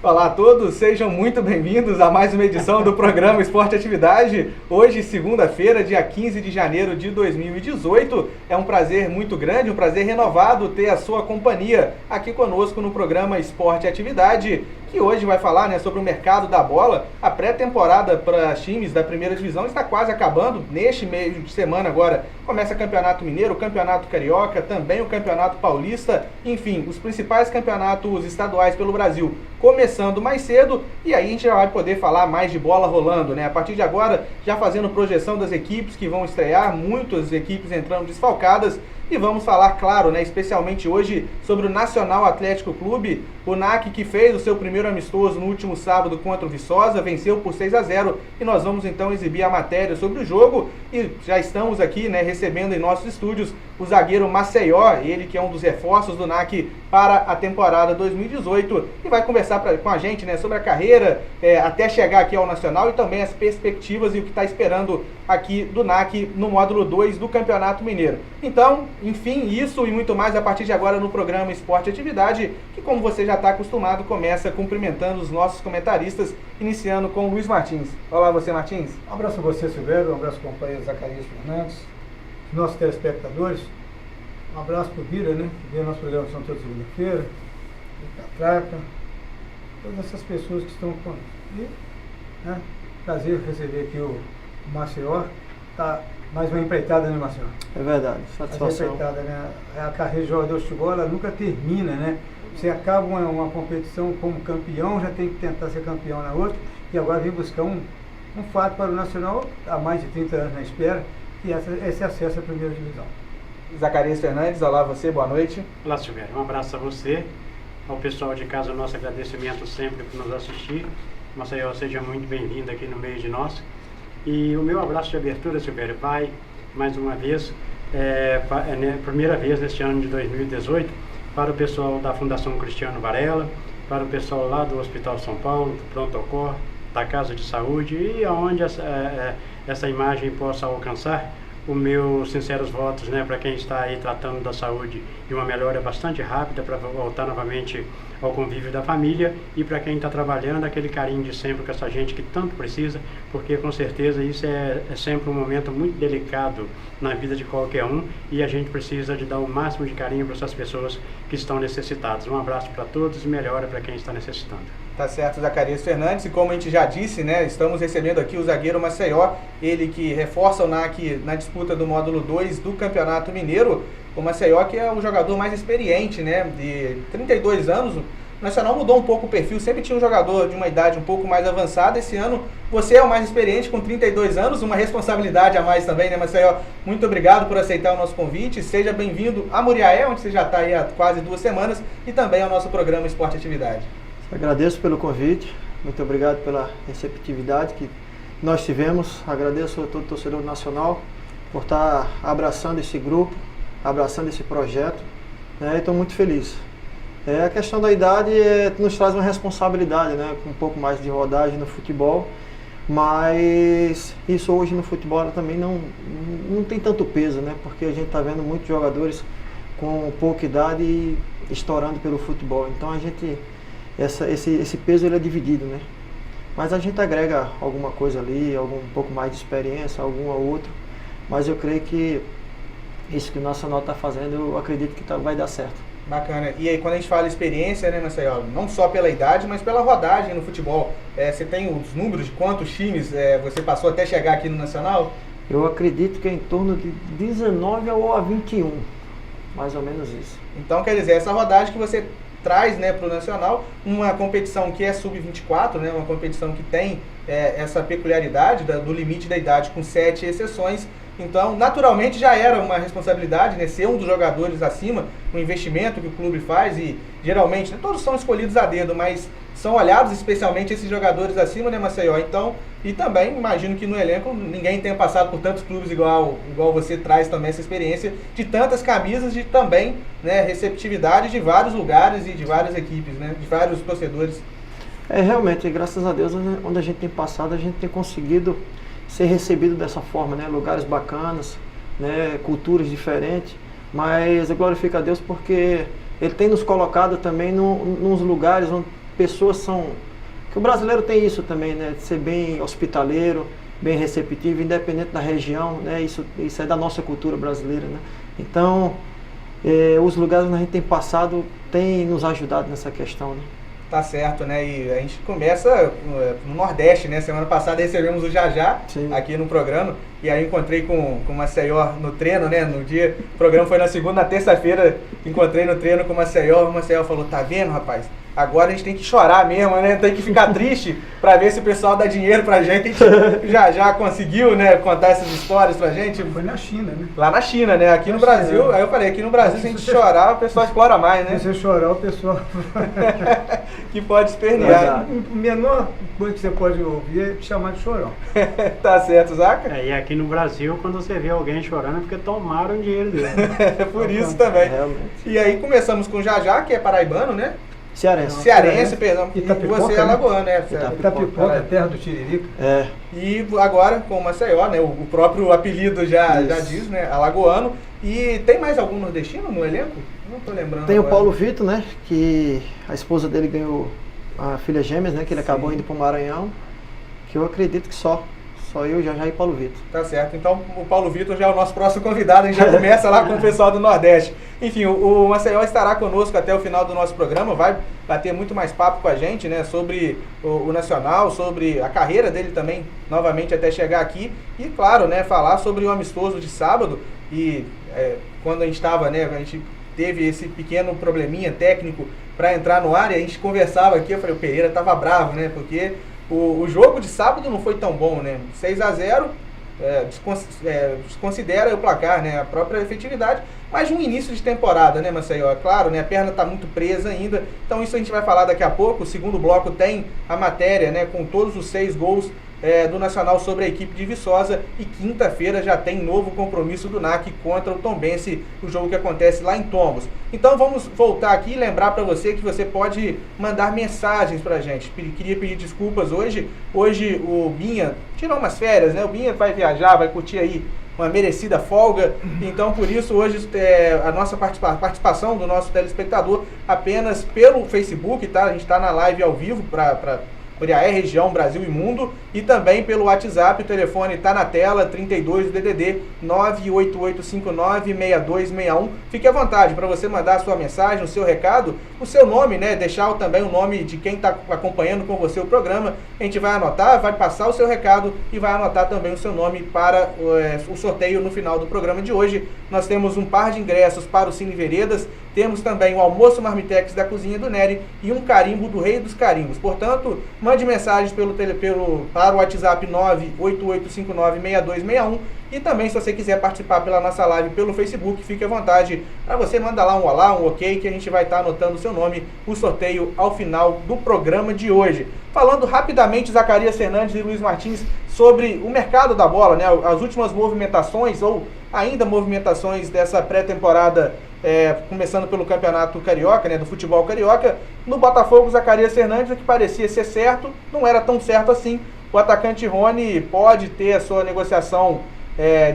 Olá a todos, sejam muito bem-vindos a mais uma edição do programa Esporte Atividade. Hoje, segunda-feira, dia 15 de janeiro de 2018. É um prazer muito grande, um prazer renovado ter a sua companhia aqui conosco no programa Esporte Atividade, que hoje vai falar, sobre o mercado da bola. A pré-temporada para times da primeira divisão está quase acabando. Neste meio de semana agora começa o Campeonato Mineiro, o Campeonato Carioca, também o Campeonato Paulista, enfim, os principais campeonatos estaduais pelo Brasil começando mais cedo, e aí a gente já vai poder falar mais de bola rolando, A partir de agora, já fazendo projeção das equipes que vão estrear, muitas equipes entrando desfalcadas, e vamos falar, claro, especialmente hoje, sobre o Nacional Atlético Clube, o NAC que fez o seu primeiro amistoso no último sábado contra o Viçosa, venceu por 6-0, e nós vamos então exibir a matéria sobre o jogo, e já estamos aqui, recebendo em nossos estúdios o zagueiro Maceió, ele que é um dos reforços do NAC para a temporada 2018, e vai conversar com a gente, sobre a carreira, até chegar aqui ao Nacional, e também as perspectivas e o que está esperando aqui do NAC no módulo 2 do Campeonato Mineiro. Então, enfim, isso e muito mais a partir de agora no programa Esporte Atividade, que, como você já está acostumado, começa cumprimentando os nossos comentaristas, iniciando com o Luiz Martins. Olá, você, Martins. Um abraço a você, Silvério, um abraço ao companheiro Zacarias Fernandes, nossos telespectadores, um abraço para o Bira, que vem nosso programa são toda segunda-feira, o Catraca, todas essas pessoas que estão com prazer receber aqui o Maceió. Tá mais uma empreitada, Maceió? É verdade, satisfação. Mais uma empreitada, A carreira de jogador de futebol, ela nunca termina, Você acaba uma competição como campeão, já tem que tentar ser campeão na outra, e agora vem buscar um fato para o Nacional, há mais de 30 anos na espera, que é esse acesso à primeira divisão. Zacarias Fernandes, olá você, boa noite. Olá, Silvério, um abraço a você, ao pessoal de casa, o nosso agradecimento sempre por nos assistir. Maceió, seja muito bem-vindo aqui no meio de nós. E o meu abraço de abertura, Silvério, vai mais uma vez, primeira vez neste ano de 2018, para o pessoal da Fundação Cristiano Varela, para o pessoal lá do Hospital São Paulo, do Pronto Socorro, da Casa de Saúde, e aonde essa imagem possa alcançar, os meus sinceros votos, para quem está aí tratando da saúde de uma melhora bastante rápida para voltar novamente ao convívio da família, e para quem está trabalhando, aquele carinho de sempre com essa gente que tanto precisa, porque com certeza isso é sempre um momento muito delicado na vida de qualquer um, e a gente precisa de dar o máximo de carinho para essas pessoas que estão necessitadas. Um abraço para todos e melhora para quem está necessitando. Tá certo, Zacarias Fernandes, e como a gente já disse, estamos recebendo aqui o zagueiro Maceió, ele que reforça o NAC na disputa do módulo 2 do Campeonato Mineiro. O Maceió, que é o jogador mais experiente, de 32 anos. O Nacional mudou um pouco o perfil, sempre tinha um jogador de uma idade um pouco mais avançada. Esse ano você é o mais experiente com 32 anos, uma responsabilidade a mais também, Maceió? Muito obrigado por aceitar o nosso convite, seja bem-vindo a Muriaé, onde você já está aí há quase 2 semanas, e também ao nosso programa Esporte Atividade. Agradeço pelo convite, muito obrigado pela receptividade que nós tivemos. Agradeço a todo torcedor nacional por estar abraçando esse grupo, abraçando esse projeto, Estou muito feliz. A questão da idade nos traz uma responsabilidade, com um pouco mais de rodagem no futebol, mas isso hoje no futebol também não tem tanto peso, porque a gente está vendo muitos jogadores com pouca idade e estourando pelo futebol. Então esse peso ele é dividido, Mas a gente agrega alguma coisa ali, um pouco mais de experiência, alguma outra. Mas eu creio que isso que o Nacional está fazendo, eu acredito que vai dar certo. Bacana. E aí, quando a gente fala experiência, Maceió, não só pela idade, mas pela rodagem no futebol. Você tem os números de quantos times você passou até chegar aqui no Nacional? Eu acredito que é em torno de 19 ou a 21, mais ou menos isso. Então, quer dizer, essa rodagem que você traz para o Nacional, uma competição que é sub-24, uma competição que tem essa peculiaridade do limite da idade com 7 exceções. Então, naturalmente, já era uma responsabilidade, ser um dos jogadores acima, um investimento que o clube faz, e geralmente, todos são escolhidos a dedo, mas são olhados especialmente esses jogadores acima, Maceió? Então, e também imagino que no elenco ninguém tenha passado por tantos clubes igual você traz também essa experiência de tantas camisas, de também receptividade de vários lugares e de várias equipes, de vários torcedores. Realmente, graças a Deus, onde a gente tem passado, a gente tem conseguido ser recebido dessa forma, lugares bacanas, culturas diferentes, mas eu glorifico a Deus porque Ele tem nos colocado também nos lugares pessoas são... que o brasileiro tem isso também, né? De ser bem hospitaleiro, bem receptivo, independente da região, né? Isso é da nossa cultura brasileira, né? Então, os lugares onde a gente tem passado têm nos ajudado nessa questão, né? Tá certo, né? E a gente começa no Nordeste, né? Semana passada recebemos o Jajá aqui no programa. E aí encontrei com o Maceió no treino, né? No dia, o programa foi na segunda, na terça-feira, encontrei no treino com o Maceió falou, tá vendo, rapaz? Agora a gente tem que chorar mesmo, né? Tem que ficar triste pra ver se o pessoal dá dinheiro pra gente. Já conseguiu, né, contar essas histórias pra gente. Foi na China, né? Lá na China, né? Aqui no Brasil, aí eu falei, aqui no Brasil, se a gente chorar, o pessoal explora mais, né? Se você chorar, o pessoal... que pode espernear. A menor coisa que você pode ouvir é te chamar de chorão. Tá certo, Zaca? E aqui no Brasil, quando você vê alguém chorando, é porque tomaram o dinheiro dele. Por isso também. Realmente. E aí começamos com o Jajá, que é paraibano, né? Cearense. Perdão. Itapipoca, e você é alagoano, né? Itapipoca, terra do Tiririca. E agora com o Maceió, né? O próprio apelido já diz, né? Alagoano. E tem mais algum nordestino no elenco? Não tô lembrando. Tem agora. o Paulo Vitor, né? Que a esposa dele ganhou a filha gêmeas, né? Que ele acabou indo para o Maranhão. Que eu acredito que só eu, Jajá e Paulo Vitor. Tá certo. Então o Paulo Vitor já é o nosso próximo convidado. A gente já começa lá com o pessoal do Nordeste. Enfim, o Maceió estará conosco até o final do nosso programa. Vai bater muito mais papo com a gente, né? Sobre o Nacional, sobre a carreira dele também, novamente até chegar aqui. E claro, né? Falar sobre o amistoso de sábado. E quando a gente estava, né? A gente teve esse pequeno probleminha técnico para entrar no ar e a gente conversava aqui. Eu falei, o Pereira tava bravo, né? Porque o jogo de sábado não foi tão bom, né? 6-0, desconsidera o placar, né? A própria efetividade, mas um início de temporada, né, Maceió? Claro, né? A perna está muito presa ainda, então isso a gente vai falar daqui a pouco. O segundo bloco tem a matéria, né? Com todos os 6 gols do Nacional sobre a equipe de Viçosa, e quinta-feira já tem novo compromisso do NAC contra o Tombense, o jogo que acontece lá em Tombos. Então vamos voltar aqui e lembrar para você que você pode mandar mensagens pra gente. Queria pedir desculpas hoje o Binha tirou umas férias, né? O Binha vai viajar, vai curtir aí uma merecida folga, então por isso hoje a nossa participação do nosso telespectador apenas pelo Facebook, tá? A gente está na live ao vivo para Muriaé, região, Brasil e mundo, e também pelo WhatsApp. O telefone está na tela, 32 DDD 988596261. Fique à vontade para você mandar a sua mensagem, o seu recado, o seu nome, né? Deixar também o nome de quem está acompanhando com você o programa. A gente vai anotar, vai passar o seu recado e vai anotar também o seu nome para o sorteio no final do programa de hoje. Nós temos um par de ingressos para o Cine Veredas, temos também o almoço Marmitex da Cozinha do Nery e um carimbo do Rei dos Carimbos. Portanto, mande mensagens para o WhatsApp 988596261, e também se você quiser participar pela nossa live pelo Facebook, fique à vontade para você mandar lá um olá, um ok, que a gente vai estar anotando o seu nome, o sorteio ao final do programa de hoje. Falando rapidamente, Zacarias Fernandes e Luiz Martins, sobre o mercado da bola, né? As últimas movimentações ou ainda movimentações dessa pré-temporada, começando pelo Campeonato Carioca, né, do futebol carioca. No Botafogo, Zacarias Fernandes, o que parecia ser certo, não era tão certo assim. O atacante Rony pode ter a sua negociação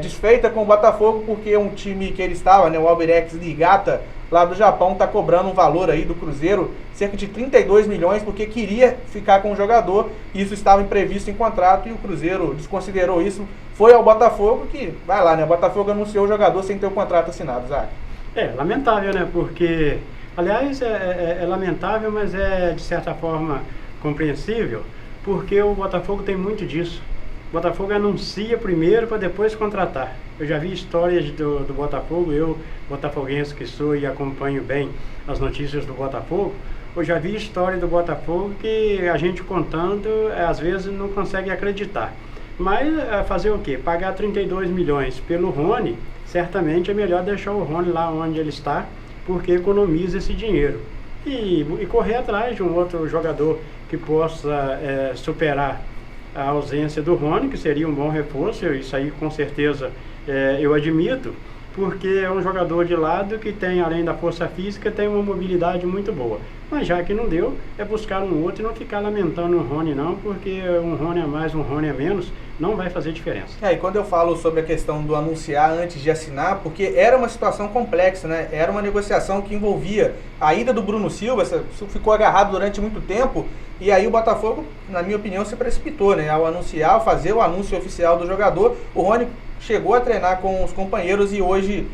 desfeita com o Botafogo, porque um time que ele estava, né, o Albirex Niigata, lá do Japão, está cobrando um valor aí do Cruzeiro, cerca de 32 milhões, porque queria ficar com o jogador. Isso estava imprevisto em contrato e o Cruzeiro desconsiderou isso. Foi ao Botafogo, que vai lá, né? O Botafogo anunciou o jogador sem ter o contrato assinado, Zac. Lamentável, né? Porque, aliás, é lamentável, mas é de certa forma compreensível, porque o Botafogo tem muito disso. O Botafogo anuncia primeiro para depois contratar. Eu já vi histórias do Botafogo, eu, botafoguense que sou e acompanho bem as notícias do Botafogo, eu já vi história do Botafogo que a gente contando, às vezes não consegue acreditar. Mas fazer o quê? Pagar 32 milhões pelo Rony, certamente é melhor deixar o Rony lá onde ele está, porque economiza esse dinheiro. E correr atrás de um outro jogador que possa superar a ausência do Rony, que seria um bom reforço. Isso aí com certeza eu admito. porque é um jogador de lado que tem, além da força física, tem uma mobilidade muito boa. Mas já que não deu, é buscar um outro e não ficar lamentando o Rony não, porque um Rony a mais, um Rony a menos, não vai fazer diferença. E quando eu falo sobre a questão do anunciar antes de assinar, porque era uma situação complexa, né? Era uma negociação que envolvia a ida do Bruno Silva, isso ficou agarrado durante muito tempo, e aí o Botafogo, na minha opinião, se precipitou, né? Ao anunciar, ao fazer o anúncio oficial do jogador, o Rony chegou a treinar com os companheiros e hoje,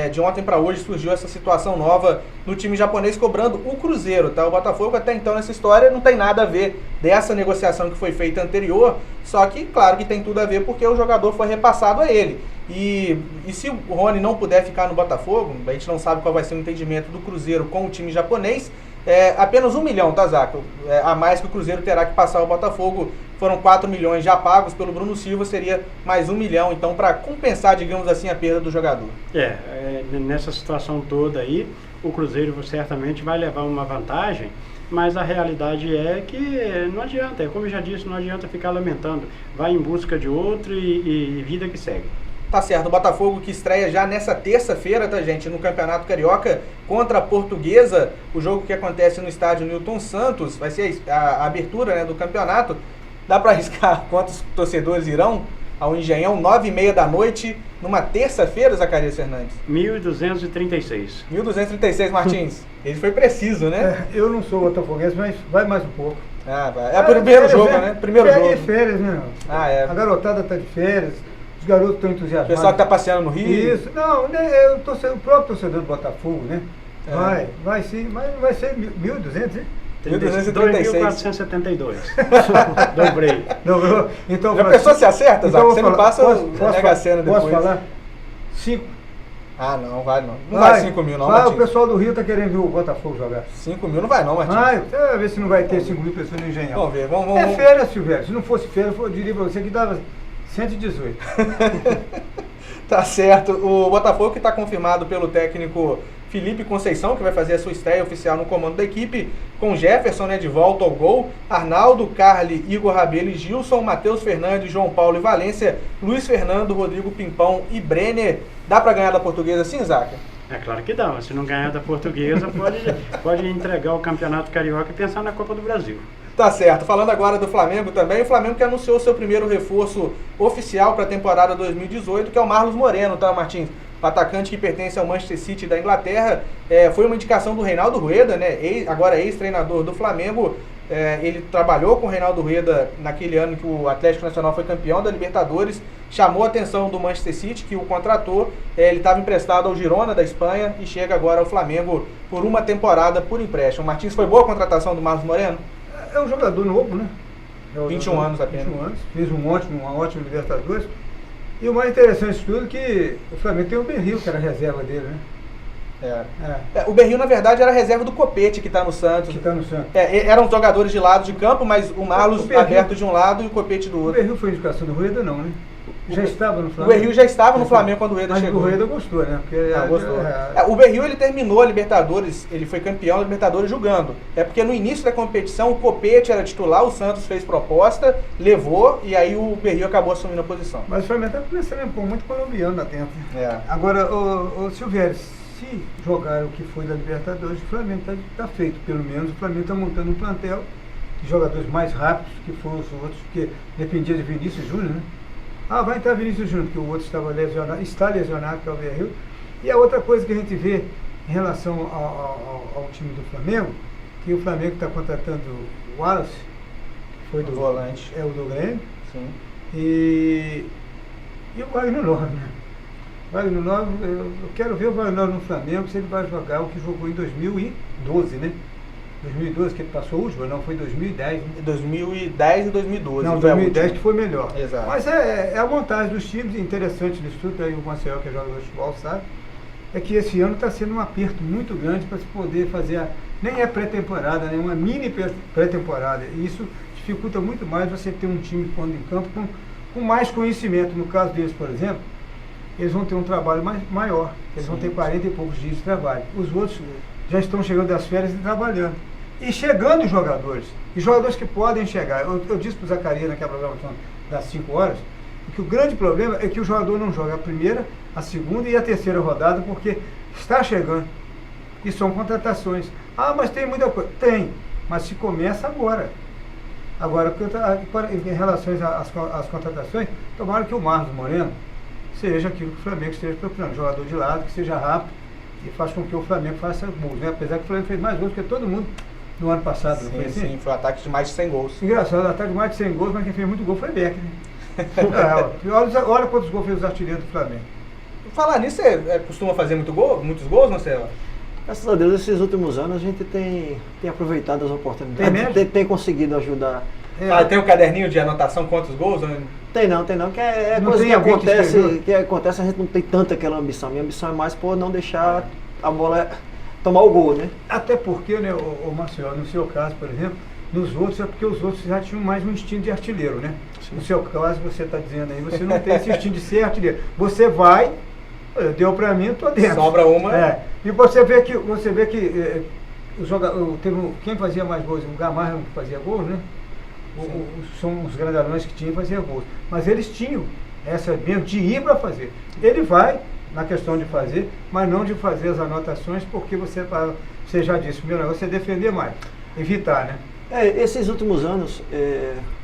de ontem para hoje, surgiu essa situação nova no time japonês cobrando o Cruzeiro, tá? O Botafogo até então nessa história não tem nada a ver dessa negociação que foi feita anterior, só que claro que tem tudo a ver porque o jogador foi repassado a ele. E se o Rony não puder ficar no Botafogo, a gente não sabe qual vai ser o entendimento do Cruzeiro com o time japonês, apenas 1 milhão, tá, Zaca? A mais que o Cruzeiro terá que passar ao Botafogo. Foram 4 milhões já pagos pelo Bruno Silva, seria mais 1 milhão, então, para compensar, digamos assim, a perda do jogador. Nessa situação toda aí, o Cruzeiro certamente vai levar uma vantagem, mas a realidade é que não adianta, como eu já disse, não adianta ficar lamentando. Vai em busca de outro e vida que segue. Tá certo, o Botafogo que estreia já nessa terça-feira, tá, gente, no Campeonato Carioca contra a Portuguesa, o jogo que acontece no estádio Newton Santos, vai ser a abertura, né, do campeonato. Dá para arriscar quantos torcedores irão ao Engenhão, 9h30 da noite, numa terça-feira, Zacarias Fernandes? 1.236. 1.236, Martins. Ele foi preciso, né? Eu não sou botafoguense, mas vai mais um pouco. Vai. É o primeiro jogo, né? Primeiro jogo. É férias, né? A garotada tá de férias, os garotos estão entusiasmados. O pessoal que tá passeando no Rio. Isso. Não, né, o próprio torcedor do Botafogo, né? Vai sim, mas não vai ser 1.200, né? 2.472. Dobrei. Dobrou. Então, já pensou se acerta, Zaca? Você me passa a Mega Sena depois. Posso falar? 5. Não vai não. Não vai 5 mil não, Martins. O pessoal do Rio tá querendo ver o Botafogo jogar. 5 mil não vai não, Martins. Vai ver se não vai ter 5 mil pessoas no Engenhão. Vamos ver, vamos. É férias, Silvério. Se não fosse férias, eu diria pra você que dava 118. Tá certo. O Botafogo que está confirmado pelo técnico Felipe Conceição, que vai fazer a sua estreia oficial no comando da equipe, com Jefferson, né, de volta ao gol, Arnaldo, Carli, Igor Rabelo e Gilson, Matheus Fernandes, João Paulo e Valência, Luiz Fernando, Rodrigo Pimpão e Brenner. Dá para ganhar da Portuguesa sim, Zaca? É claro que dá. Se não ganhar da Portuguesa, pode entregar o Campeonato Carioca e pensar na Copa do Brasil. Tá certo. Falando agora do Flamengo também, o Flamengo que anunciou seu primeiro reforço oficial para a temporada 2018, que é o Marlos Moreno, tá, Martins? O atacante que pertence ao Manchester City da Inglaterra, foi uma indicação do Reinaldo Rueda, né? Agora ex-treinador do Flamengo. Ele trabalhou com o Reinaldo Rueda naquele ano que o Atlético Nacional foi campeão da Libertadores, chamou a atenção do Manchester City, que o contratou. Ele estava emprestado ao Girona da Espanha e chega agora ao Flamengo por uma temporada por empréstimo. Martins, foi boa a contratação do Marlos Moreno? É um jogador novo, né? 21 anos apenas. 21 anos, fez uma ótima Libertadores. E o mais interessante de tudo é que o Flamengo tem o Berril, que era a reserva dele, né? O Berril, na verdade, era a reserva do Copete, que está no Santos. Eram jogadores de lado de campo, mas o Marlos aberto de um lado e o Copete do outro. O Berril foi indicação do Rueda, não, né? Já estava no Flamengo. O Berril já estava no Flamengo quando o Rueda chegou. Mas o Rueda gostou, né? Gostou. O Berril, ele terminou a Libertadores, ele foi campeão da Libertadores jogando. É porque no início da competição o Copete era titular, o Santos fez proposta, levou e aí o Berril acabou assumindo a posição. Mas o Flamengo está começando a pôr muito colombiano lá dentro. Agora, o Silvério, se jogar o que foi da Libertadores, o Flamengo está feito. Pelo menos o Flamengo está montando um plantel de jogadores mais rápidos que foram os outros, porque dependia de Vinícius Júnior, né? Vai entrar Vinícius Júnior, porque o outro está lesionado, que é o Berril. E a outra coisa que a gente vê em relação ao time do Flamengo, que o Flamengo está contratando o Wallace, que foi do volante. É o do Grêmio. Sim. E o Wagner Love, né? Wagner Love, eu quero ver o Wagner Love no Flamengo, se ele vai jogar o que jogou em 2012, né? 2012 que ele passou o último, não, foi 2010. Né? 2010 e 2012. Não, 2010 que foi melhor. Exato. Mas é a montagem dos times, interessante disso tudo, aí o Marcel, que é jogador de futebol, sabe, é que esse ano está sendo um aperto muito grande para se poder fazer, nem é pré-temporada, né? Uma mini pré-temporada. E isso dificulta muito mais você ter um time pondo em campo com mais conhecimento. No caso deles, por exemplo, eles vão ter um trabalho maior, eles vão ter 40 e poucos dias de trabalho. Os outros já estão chegando das férias e trabalhando. E chegando os jogadores, e jogadores que podem chegar. Eu disse para o Zacarias naquela programação das 5 horas, Porque o grande problema é que o jogador não joga a primeira, a segunda e a terceira rodada, porque está chegando. E são contratações. Ah, mas tem muita coisa. Tem, mas se começa agora. Agora, em relação às contratações, tomara que o Marcos Moreno seja aquilo que o Flamengo esteja procurando. Jogador de lado, que seja rápido e faça com que o Flamengo faça gols. Né? Apesar que o Flamengo fez mais gols que todo mundo no ano passado. Sim, não foi assim? sim, foi um ataque de mais de 100 gols. Engraçado, ataque de mais de 100 gols, mas quem fez muito gol foi Beck. Né? Olha quantos gols fez os artilheiros do Flamengo. Falar nisso, você costuma fazer muitos gols, Marcelo? Graças a Deus, esses últimos anos a gente tem aproveitado as oportunidades, tem conseguido ajudar. Tem um caderninho de anotação quantos gols? Tem não, que é não coisa que acontece, a gente não tem tanta aquela ambição. Minha ambição é mais por não deixar a bola tomar o gol, né? Até porque, né, o Marcelo, no seu caso, por exemplo, nos outros é porque os outros já tinham mais um instinto de artilheiro, né? Sim. No seu caso, você está dizendo aí, você não tem esse instinto de ser artilheiro. Você vai, deu para mim, estou dentro. Sobra uma. E você vê que quem fazia mais gols, o Gamarra fazia gols, né? São os grandalhões que tinham e faziam gols. Mas eles tinham essa mesmo de ir para fazer. Ele vai na questão de fazer, mas não de fazer as anotações, porque você já disse, meu negócio é defender mais, evitar, né? Esses últimos anos,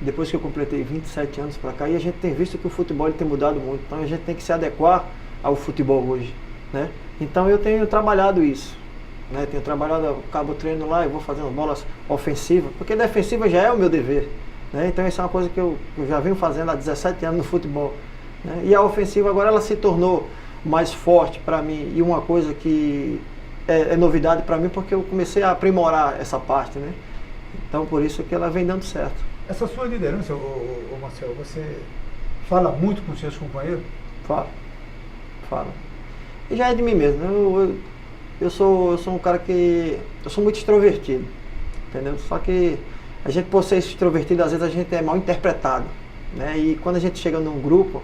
depois que eu completei 27 anos para cá, e a gente tem visto que o futebol ele tem mudado muito, então a gente tem que se adequar ao futebol hoje, né? Então eu tenho trabalhado isso, né? Tenho trabalhado, eu acabo treino lá, eu vou fazendo bolas ofensivas, porque defensiva já é o meu dever, né? Então isso é uma coisa que eu já venho fazendo há 17 anos no futebol, né? E a ofensiva agora ela se tornou mais forte para mim, e uma coisa que é novidade para mim, porque eu comecei a aprimorar essa parte, né? Então por isso que ela vem dando certo. Essa sua liderança, Marcelo, você fala muito com seus companheiros? Falo. E já é de mim mesmo. Eu sou um cara que... Eu sou muito extrovertido, entendeu? Só que a gente, por ser extrovertido, às vezes a gente é mal interpretado, né? E quando a gente chega num grupo,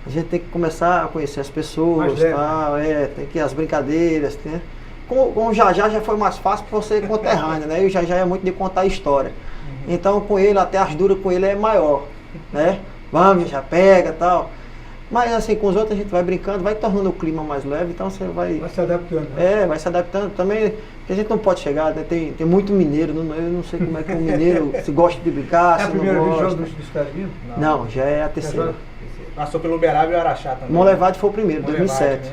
a gente tem que começar a conhecer as pessoas, tal, tem que as brincadeiras, né? Com o Jajá já foi mais fácil por ser conterrâneo, né? E o Jajá é muito de contar a história. Então com ele, até as duras com ele é maior, né? Vamos, já pega, tal. Mas assim, com os outros a gente vai brincando, vai tornando o clima mais leve, então você vai se adaptando. Né? Vai se adaptando. Também, porque a gente não pode chegar, né? Tem muito mineiro, eu não sei como é que o mineiro se gosta de brincar, se não gosta. É a primeira vez que joga do Estado Mineiro? Não, já é a terceira. Passou pelo Uberaba e o Araxá também. Monlevade foi o primeiro, 2007.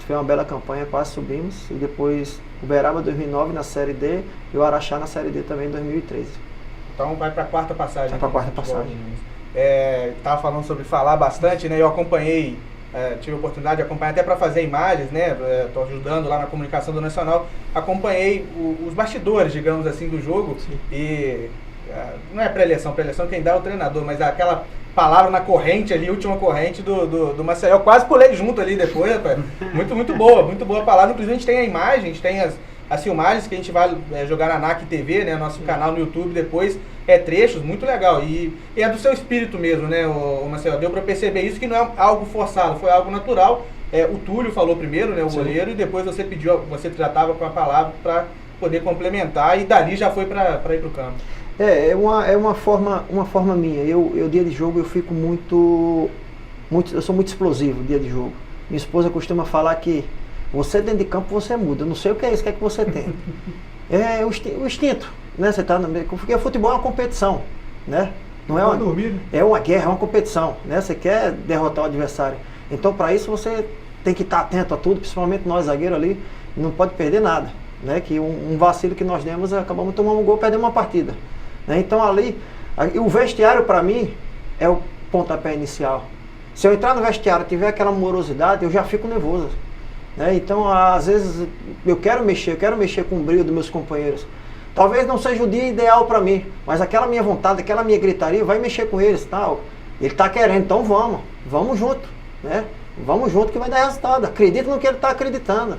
Foi uma bela campanha, quase subimos. E depois Uberaba 2009 na Série D e o Araxá na Série D também em 2013. Então vai para a quarta passagem. Vai para a quarta passagem. Estava falando sobre falar bastante, né? Eu acompanhei, tive a oportunidade de acompanhar até para fazer imagens, né? Estou ajudando lá na comunicação do Nacional. Acompanhei os bastidores, digamos assim, do jogo. Sim. E não é pré-eleição quem dá é o treinador, mas aquela palavra na corrente ali, última corrente do Maceió. Eu quase pulei junto ali depois, rapaz. Muito boa a palavra. Inclusive a gente tem a imagem, a gente tem as filmagens que a gente vai jogar na NAC TV, né? Nosso canal no YouTube depois, trechos, muito legal. E é do seu espírito mesmo, né, o Maceió? Deu para perceber isso, que não é algo forçado, foi algo natural. O Túlio falou primeiro, né, o goleiro, e depois você você já estava com a palavra para poder complementar, e dali já foi para ir para o campo. É uma forma minha. Eu dia de jogo eu fico eu sou muito explosivo dia de jogo. Minha esposa costuma falar que você dentro de campo você muda. Eu não sei o que é isso, o que é que você tem. É o instinto, né? Você tá porque o futebol é uma competição, né? Não é uma guerra, é uma competição, né? Você quer derrotar o adversário. Então para isso você tem que estar atento a tudo, principalmente nós zagueiros ali, não pode perder nada, né? Que um vacilo que nós demos, acabamos tomando um gol, perdemos uma partida. Então ali, o vestiário para mim é o pontapé inicial. Se eu entrar no vestiário e tiver aquela morosidade, eu já fico nervoso, né? Então às vezes eu quero mexer com o brilho dos meus companheiros. Talvez não seja o dia ideal para mim, mas aquela minha vontade, aquela minha gritaria vai mexer com eles, tal. Ele está querendo, então vamos junto, né? Vamos junto que vai dar resultado. Acredita no que ele está acreditando,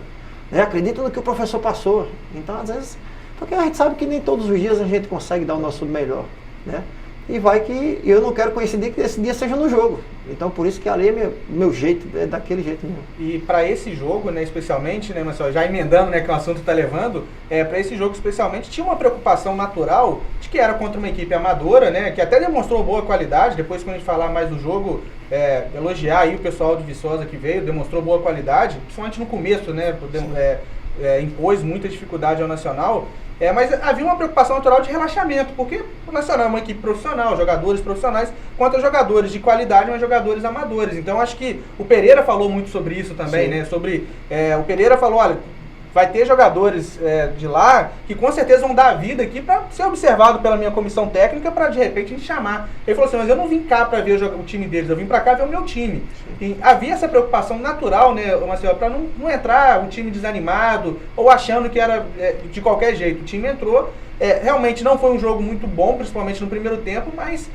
né? Acredita no que o professor passou. Então às vezes, porque a gente sabe que nem todos os dias a gente consegue dar o nosso melhor, né? e vai que eu não quero coincidir que esse dia seja no jogo. Então por isso que ali é meu jeito, é daquele jeito mesmo. E para esse jogo, né, especialmente, né, Marcelo, já emendando, né, que o assunto está levando, para esse jogo especialmente tinha uma preocupação natural de que era contra uma equipe amadora, né, que até demonstrou boa qualidade. Depois, quando a gente falar mais do jogo, elogiar aí o pessoal de Viçosa que veio, demonstrou boa qualidade, principalmente no começo, né, impôs muita dificuldade ao Nacional. Mas havia uma preocupação natural de relaxamento, porque o Nacional é uma equipe profissional, jogadores profissionais contra jogadores de qualidade, mas jogadores amadores. Então acho que o Pereira falou muito sobre isso também, né? O Pereira falou, olha, vai ter jogadores de lá que com certeza vão dar a vida aqui para ser observado pela minha comissão técnica para de repente a gente chamar. Ele falou assim, mas eu não vim cá para ver o time deles, eu vim para cá ver o meu time. E havia essa preocupação natural, né, Marcelo, para não entrar um time desanimado ou achando que era de qualquer jeito. O time entrou, realmente não foi um jogo muito bom, principalmente no primeiro tempo, mas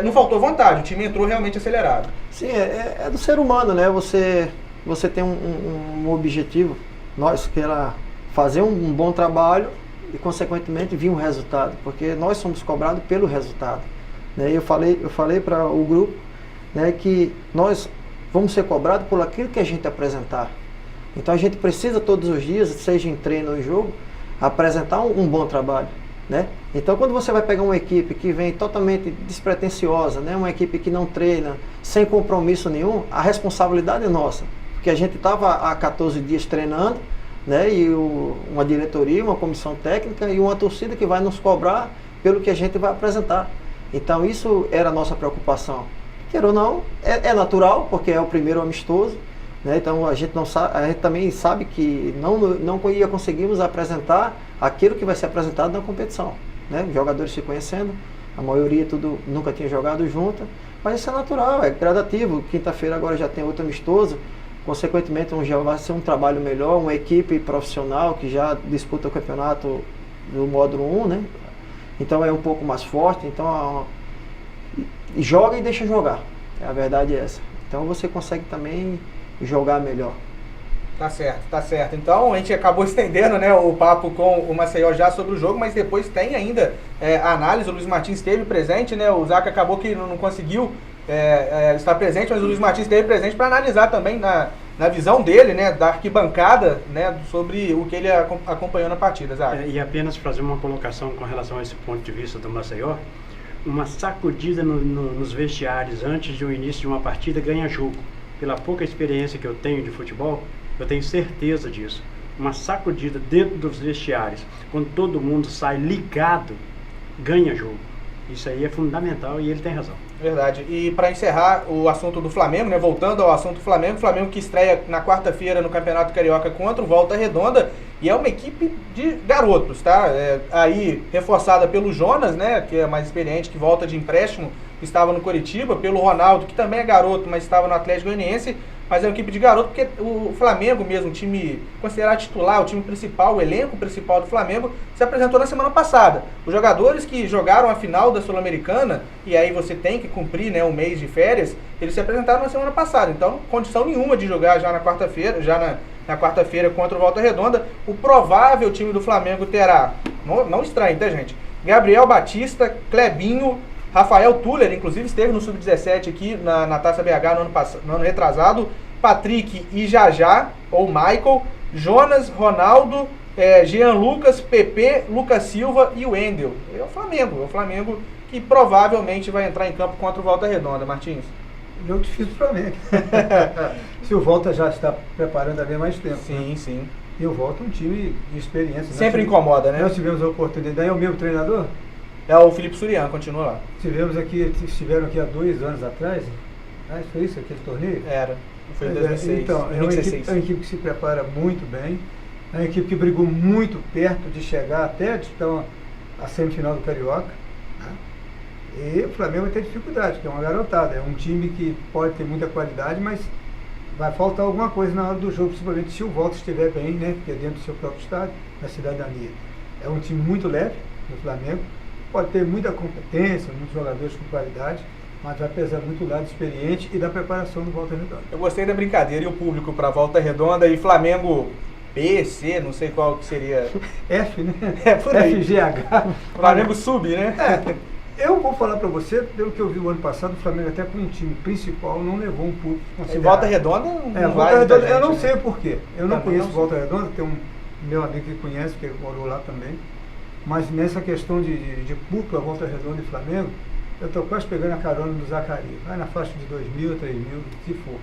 não faltou vontade, o time entrou realmente acelerado. Sim, é do ser humano, né? Você tem um objetivo. Nós queremos fazer um bom trabalho e, consequentemente, vir um resultado, porque nós somos cobrados pelo resultado. Né? Eu falei para o grupo, né, que nós vamos ser cobrados por aquilo que a gente apresentar. Então a gente precisa todos os dias, seja em treino ou em jogo, apresentar um bom trabalho. Né? Então quando você vai pegar uma equipe que vem totalmente despretensiosa, né, uma equipe que não treina, sem compromisso nenhum, a responsabilidade é nossa. Porque a gente estava há 14 dias treinando, né, e uma diretoria, uma comissão técnica e uma torcida que vai nos cobrar pelo que a gente vai apresentar. Então isso era a nossa preocupação. Queira ou não, é natural, porque é o primeiro amistoso, né, então a gente também sabe que não ia conseguirmos apresentar aquilo que vai ser apresentado na competição. Né, os jogadores se conhecendo, a maioria nunca tinha jogado junto, mas isso é natural, é gradativo. Quinta-feira agora já tem outro amistoso. Consequentemente, já vai ser um trabalho melhor, uma equipe profissional que já disputa o campeonato do módulo 1, né? Então é um pouco mais forte, então joga e deixa jogar. A verdade é essa. Então você consegue também jogar melhor. Tá certo. Então a gente acabou estendendo, né, o papo com o Maceió já sobre o jogo, mas depois tem ainda a análise. O Luiz Martins esteve presente, né? O Zaca acabou que não conseguiu estar presente, mas o Luiz Martins esteve presente para analisar também na visão dele, né, da arquibancada, né, sobre o que ele acompanhou na partida, Zaca. E apenas fazer uma colocação com relação a esse ponto de vista do Maceió, uma sacudida nos vestiários antes do início de uma partida ganha jogo. Pela pouca experiência que eu tenho de futebol, eu tenho certeza disso. Uma sacudida dentro dos vestiários, quando todo mundo sai ligado, ganha jogo. Isso aí é fundamental e ele tem razão. Verdade. E para encerrar o assunto do Flamengo, né, voltando ao assunto do Flamengo que estreia na quarta-feira no Campeonato Carioca contra o Volta Redonda, e é uma equipe de garotos, tá? Aí reforçada pelo Jonas, né, que é mais experiente, que volta de empréstimo, que estava no Coritiba, pelo Ronaldo, que também é garoto, mas estava no Atlético Goianiense, mas é uma equipe de garoto, porque o Flamengo mesmo, o time considerado titular, o time principal, o elenco principal do Flamengo, se apresentou na semana passada. Os jogadores que jogaram a final da Sul-Americana, e aí você tem que cumprir, né, um mês de férias, eles se apresentaram na semana passada. Então, condição nenhuma de jogar já na quarta-feira, na quarta-feira contra o Volta Redonda. O provável time do Flamengo terá, não estranho, tá, gente? Gabriel Batista, Clebinho, Rafael Tuller, inclusive esteve no Sub-17 aqui na Taça BH no ano retrasado, Patrick e Jajá, ou Michael, Jonas, Ronaldo, Jean Lucas, Pepe, Lucas Silva e o Wendel. É o Flamengo que provavelmente vai entrar em campo contra o Volta Redonda, Martins. Jogo difícil para o Flamengo. Se o Volta já está preparando há bem mais tempo. Sim, sim. E o Volta é um time de experiência. Sempre incomoda, né? Nós tivemos a oportunidade, é o mesmo treinador? É o Felipe Surian, continua lá. Estiveram aqui há 2 anos atrás. Foi isso, aquele torneio? Era. Foi em 2006. Então, é uma equipe que se prepara muito bem. É uma equipe que brigou muito perto de chegar até a semifinal do Carioca. E o Flamengo vai ter dificuldade, porque é uma garotada. É um time que pode ter muita qualidade, mas vai faltar alguma coisa na hora do jogo, principalmente se o Volta estiver bem, né? Porque é dentro do seu próprio estádio, na cidadania. É um time muito leve, do Flamengo. Pode ter muita competência, muitos jogadores com qualidade, mas vai pesar muito o lado experiente e da preparação do Volta Redonda. Eu gostei da brincadeira e o público para Volta Redonda e Flamengo B, C, não sei qual que seria. F, né? É por aí. FGH. Flamengo sub, né? Eu vou falar para você, pelo que eu vi o ano passado, o Flamengo até com um time principal não levou um público E considerável. Volta Redonda não Volta vai Redonda, muita eu não gente, sei né? por quê. Eu não Também conheço não Volta Redonda, tem um meu amigo que conhece, que morou lá também. Mas nessa questão de público, a Volta Redonda e Flamengo, eu estou quase pegando a carona do Zacarias. Vai na faixa de 2.000, 3.000, se for.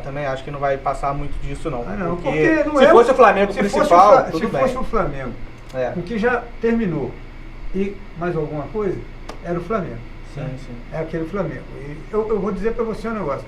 Também acho que não vai passar muito disso, não. Não, porque não se fosse o Flamengo se principal, fosse tudo se bem. fosse o Flamengo, o que já terminou, e mais alguma coisa, era o Flamengo. Sim, né? sim. É aquele Flamengo. E eu vou dizer para você um negócio.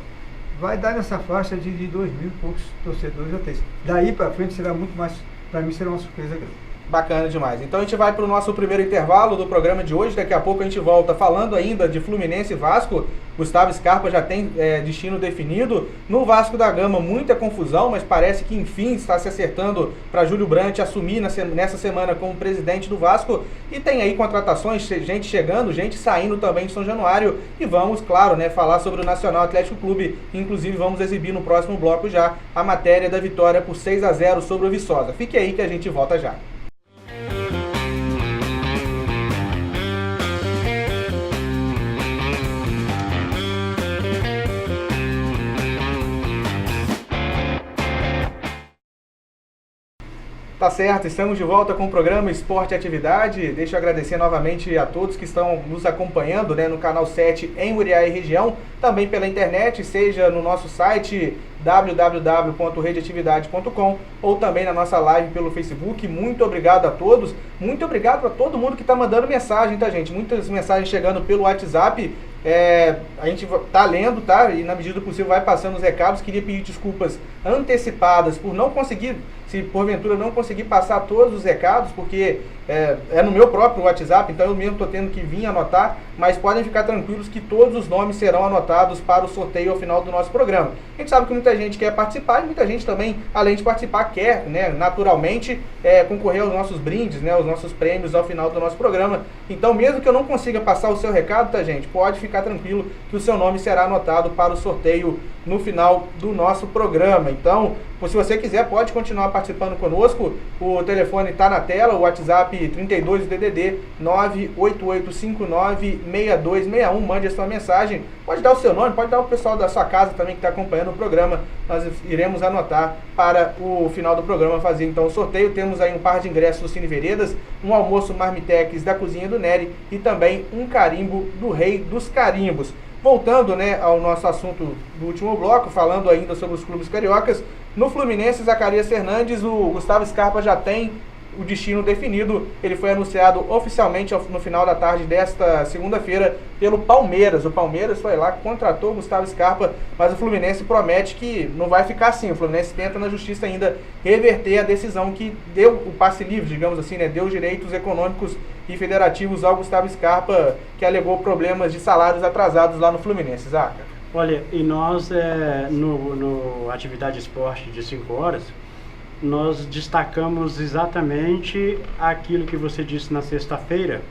Vai dar nessa faixa de 2.000 e poucos torcedores até isso. Daí para frente será muito mais, para mim será uma surpresa grande. Bacana demais. Então a gente vai para o nosso primeiro intervalo do programa de hoje. Daqui a pouco a gente volta falando ainda de Fluminense e Vasco. Gustavo Scarpa já tem destino definido. No Vasco da Gama, muita confusão, mas parece que enfim está se acertando para Júlio Brandt assumir nessa semana como presidente do Vasco. E tem aí contratações, gente chegando, gente saindo também de São Januário. E vamos, claro, falar sobre o Nacional Atlético Clube. Inclusive vamos exibir no próximo bloco já a matéria da vitória por 6-0 sobre o Viçosa. Fique aí que a gente volta já. Tá certo, estamos de volta com o programa Esporte e Atividade. Deixa eu agradecer novamente a todos que estão nos acompanhando no canal 7 em Muriá e região, também pela internet, seja no nosso site www.redeatividade.com ou também na nossa live pelo Facebook. Muito obrigado a todos, muito obrigado a todo mundo que está mandando mensagem, tá gente? Muitas mensagens chegando pelo WhatsApp. A gente tá lendo, tá? E na medida do possível vai passando os recados. Queria pedir desculpas antecipadas por não conseguir, se porventura não conseguir passar todos os recados, porque é no meu próprio WhatsApp, então eu mesmo estou tendo que vir anotar, mas podem ficar tranquilos que todos os nomes serão anotados para o sorteio ao final do nosso programa. A gente sabe que muita gente quer participar e muita gente também, além de participar, quer, naturalmente, concorrer aos nossos brindes, aos nossos prêmios ao final do nosso programa. Então, mesmo que eu não consiga passar o seu recado, tá gente, pode ficar tranquilo que o seu nome será anotado para o sorteio no final do nosso programa. Então, se você quiser, pode continuar participando conosco. O telefone está na tela, o WhatsApp 32 DDD 988596261. Mande a sua mensagem. Pode dar o seu nome, pode dar o pessoal da sua casa também que está acompanhando o programa. Nós iremos anotar para o final do programa fazer então o sorteio. Temos aí um par de ingressos do Cine Veredas, um almoço Marmitex da Cozinha do Nery e também um carimbo do Rei dos Carimbos. Voltando ao nosso assunto do último bloco, falando ainda sobre os clubes cariocas, no Fluminense, Zacarias Fernandes, o Gustavo Scarpa já tem o destino definido. Ele foi anunciado oficialmente no final da tarde desta segunda-feira pelo Palmeiras. O Palmeiras foi lá, contratou o Gustavo Scarpa, mas o Fluminense promete que não vai ficar assim. O Fluminense tenta na justiça ainda reverter a decisão que deu o passe livre, digamos assim, deu direitos econômicos e federativos ao Gustavo Scarpa, que alegou problemas de salários atrasados lá no Fluminense. Zaca. Olha, e nós, no Atividade Esporte de 5 horas, nós destacamos exatamente aquilo que você disse na sexta-feira,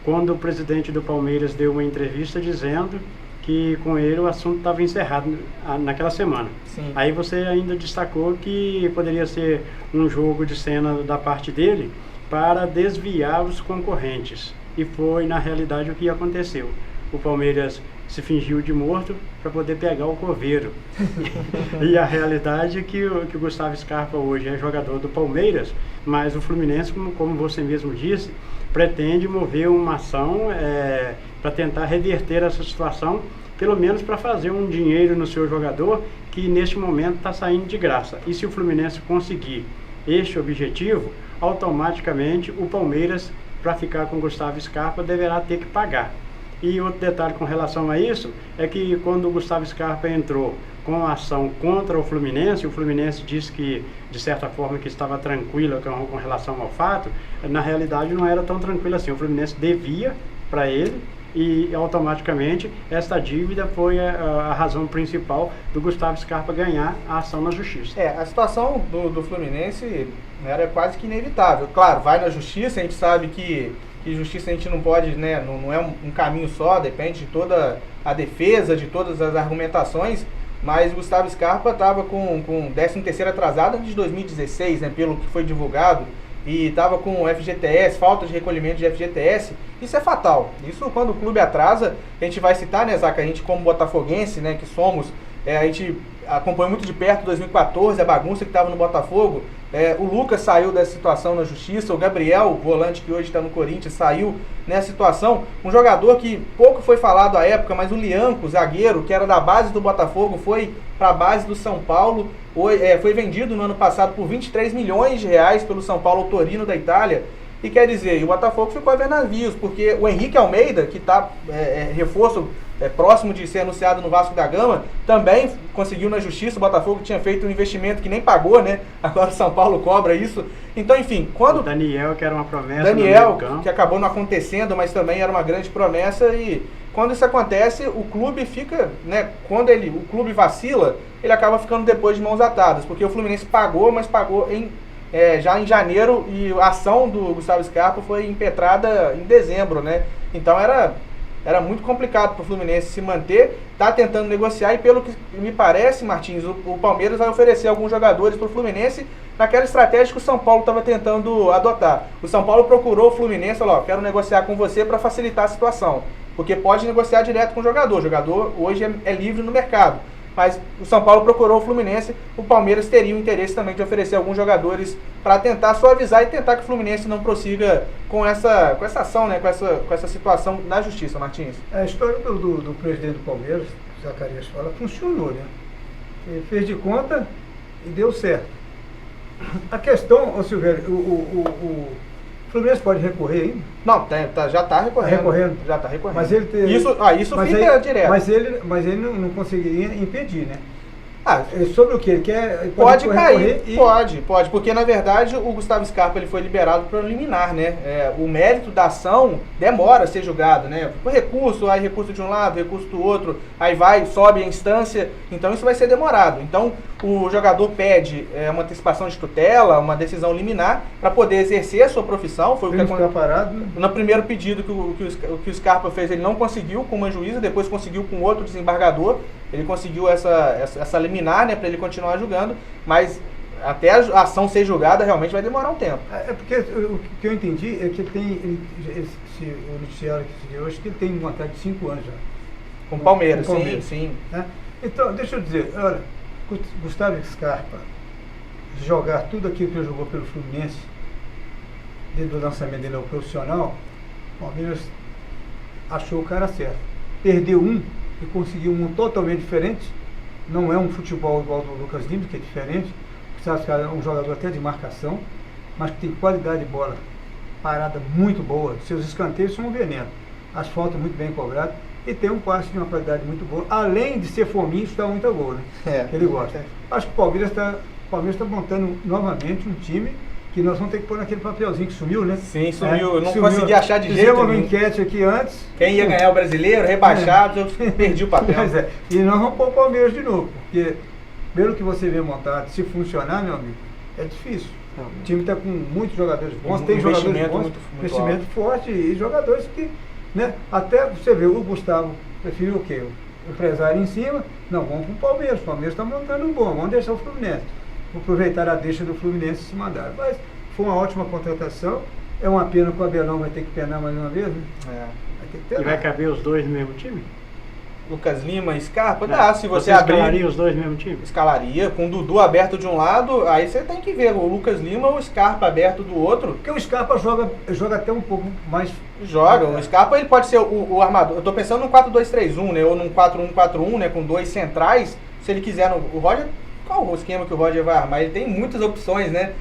quando o presidente do Palmeiras deu uma entrevista dizendo que com ele o assunto estava encerrado naquela semana. Sim. Aí você ainda destacou que poderia ser um jogo de cena da parte dele para desviar os concorrentes. E foi, na realidade, o que aconteceu. O Palmeiras se fingiu de morto para poder pegar o coveiro. E a realidade é que o Gustavo Scarpa hoje é jogador do Palmeiras, mas o Fluminense, como você mesmo disse, pretende mover uma ação para tentar reverter essa situação, pelo menos para fazer um dinheiro no seu jogador, que neste momento está saindo de graça. E se o Fluminense conseguir este objetivo, automaticamente o Palmeiras, para ficar com o Gustavo Scarpa, deverá ter que pagar. E outro detalhe com relação a isso, é que quando o Gustavo Scarpa entrou com a ação contra o Fluminense disse que, de certa forma, que estava tranquila com relação ao fato, na realidade não era tão tranquilo assim. O Fluminense devia para ele e automaticamente esta dívida foi a razão principal do Gustavo Scarpa ganhar a ação na justiça. A situação do Fluminense era quase que inevitável. Claro, vai na justiça, a gente sabe que justiça a gente não pode, não é um caminho só, depende de toda a defesa, de todas as argumentações, mas o Gustavo Scarpa estava com 13º atrasado desde 2016, pelo que foi divulgado, e estava com FGTS, falta de recolhimento de FGTS, isso é fatal. Isso quando o clube atrasa, a gente vai citar, né, Zaca, a gente como botafoguense, né, que somos, a gente acompanhou muito de perto 2014, a bagunça que estava no Botafogo. O Lucas saiu dessa situação na justiça, o Gabriel, o volante que hoje está no Corinthians, saiu nessa situação. Um jogador que pouco foi falado à época, mas o Lianco, zagueiro, que era da base do Botafogo, foi para a base do São Paulo, foi vendido no ano passado por 23 milhões de reais pelo São Paulo Torino da Itália. E quer dizer, o Botafogo ficou a ver navios, porque o Henrique Almeida, que está reforço próximo de ser anunciado no Vasco da Gama, também conseguiu na justiça. O Botafogo tinha feito um investimento que nem pagou, né? Agora o São Paulo cobra isso. Então, enfim, quando... O Daniel, que era uma promessa Daniel, que acabou não acontecendo, mas também era uma grande promessa. E quando isso acontece, o clube fica, né? Quando o clube vacila, ele acaba ficando depois de mãos atadas, porque o Fluminense pagou, mas pagou já em janeiro, e a ação do Gustavo Scarpa foi impetrada em dezembro, né? Então era muito complicado para o Fluminense se manter, está tentando negociar, e pelo que me parece, Martins, o Palmeiras vai oferecer alguns jogadores para o Fluminense naquela estratégia que o São Paulo estava tentando adotar. O São Paulo procurou o Fluminense, falou, quero negociar com você para facilitar a situação, porque pode negociar direto com o jogador hoje é livre no mercado. Mas o São Paulo procurou o Fluminense, o Palmeiras teria o interesse também de oferecer alguns jogadores para tentar suavizar e tentar que o Fluminense não prossiga com essa ação, né, com essa situação na justiça, Martins. A história do presidente do Palmeiras, Zacarias fala, funcionou, né? Ele fez de conta e deu certo. A questão, Silvério, o Fluminense pode recorrer ainda? Não, já está recorrendo. Já está recorrendo. Mas ele isso fica direto. Mas ele não conseguiria impedir, né? Ah, sobre o que ele quer, ele pode cair, pode, porque na verdade o Gustavo Scarpa ele foi liberado para liminar, né? O mérito da ação demora a ser julgado, né? O recurso, aí recurso de um lado, recurso do outro, aí sobe a instância, então isso vai ser demorado. Então o jogador pede uma antecipação de tutela, uma decisão liminar para poder exercer a sua profissão. Foi o que aconteceu. Parado, né? No primeiro pedido que o Scarpa fez, ele não conseguiu com uma juíza, depois conseguiu com outro desembargador. Ele conseguiu essa liminar, né, para ele continuar julgando, mas até a ação ser julgada realmente vai demorar um tempo. Porque o que eu entendi é que o noticiário que se deu hoje, que ele tem vontade de 5 anos já. Com o Palmeiras, sim. Né? Então, deixa eu dizer, olha, Gustavo Scarpa jogar tudo aquilo que ele jogou pelo Fluminense, desde o lançamento dele ao profissional, o Palmeiras achou o cara certo. Perdeu e conseguiu um totalmente diferente. Não é um futebol igual do Lucas Lima, que é diferente. Sabe que é um jogador até de marcação, mas que tem qualidade de bola parada muito boa. Seus escanteios são um veneno. As faltas muito bem cobradas. E tem um passe de uma qualidade muito boa. Além de ser fominho, está muito a gol, né? Que ele gosta. Acho que o Palmeiras está montando novamente um time que nós vamos ter que pôr naquele papelzinho que sumiu, né? Sim, sumiu. Eu não consegui achar de jeito nenhum. Fizemos uma enquete aqui antes. Quem ia ganhar o Brasileiro, rebaixado, eu perdi o papel. Pois é. E nós vamos pôr o Palmeiras de novo, porque pelo que você vê montado, se funcionar, meu amigo, é difícil. O time está com muitos jogadores bons, tem jogadores bons, muito investimento forte e jogadores que, né? Até você vê, o Gustavo preferiu o quê? O empresário em cima, não, vamos para o Palmeiras está montando um bom, vamos deixar o Fluminense. Vou aproveitar a deixa do Fluminense se mandar. Mas foi uma ótima contratação. É uma pena que o Abelão vai ter que penar mais uma vez, né? Vai ter que penar. E vai caber os dois no mesmo time? Lucas Lima e Scarpa? Dá, se você abrir... escalaria os dois no mesmo time? Escalaria, com o Dudu aberto de um lado, aí você tem que ver o Lucas Lima ou o Scarpa aberto do outro. Porque o Scarpa joga até um pouco mais... Joga, o Scarpa ele pode ser o armador. Eu tô pensando num 4-2-3-1, né? Ou num 4-1-4-1, né? Com dois centrais. Se ele quiser, o Roger... Qual o esquema que o Roger vai armar? Ele tem muitas opções, né?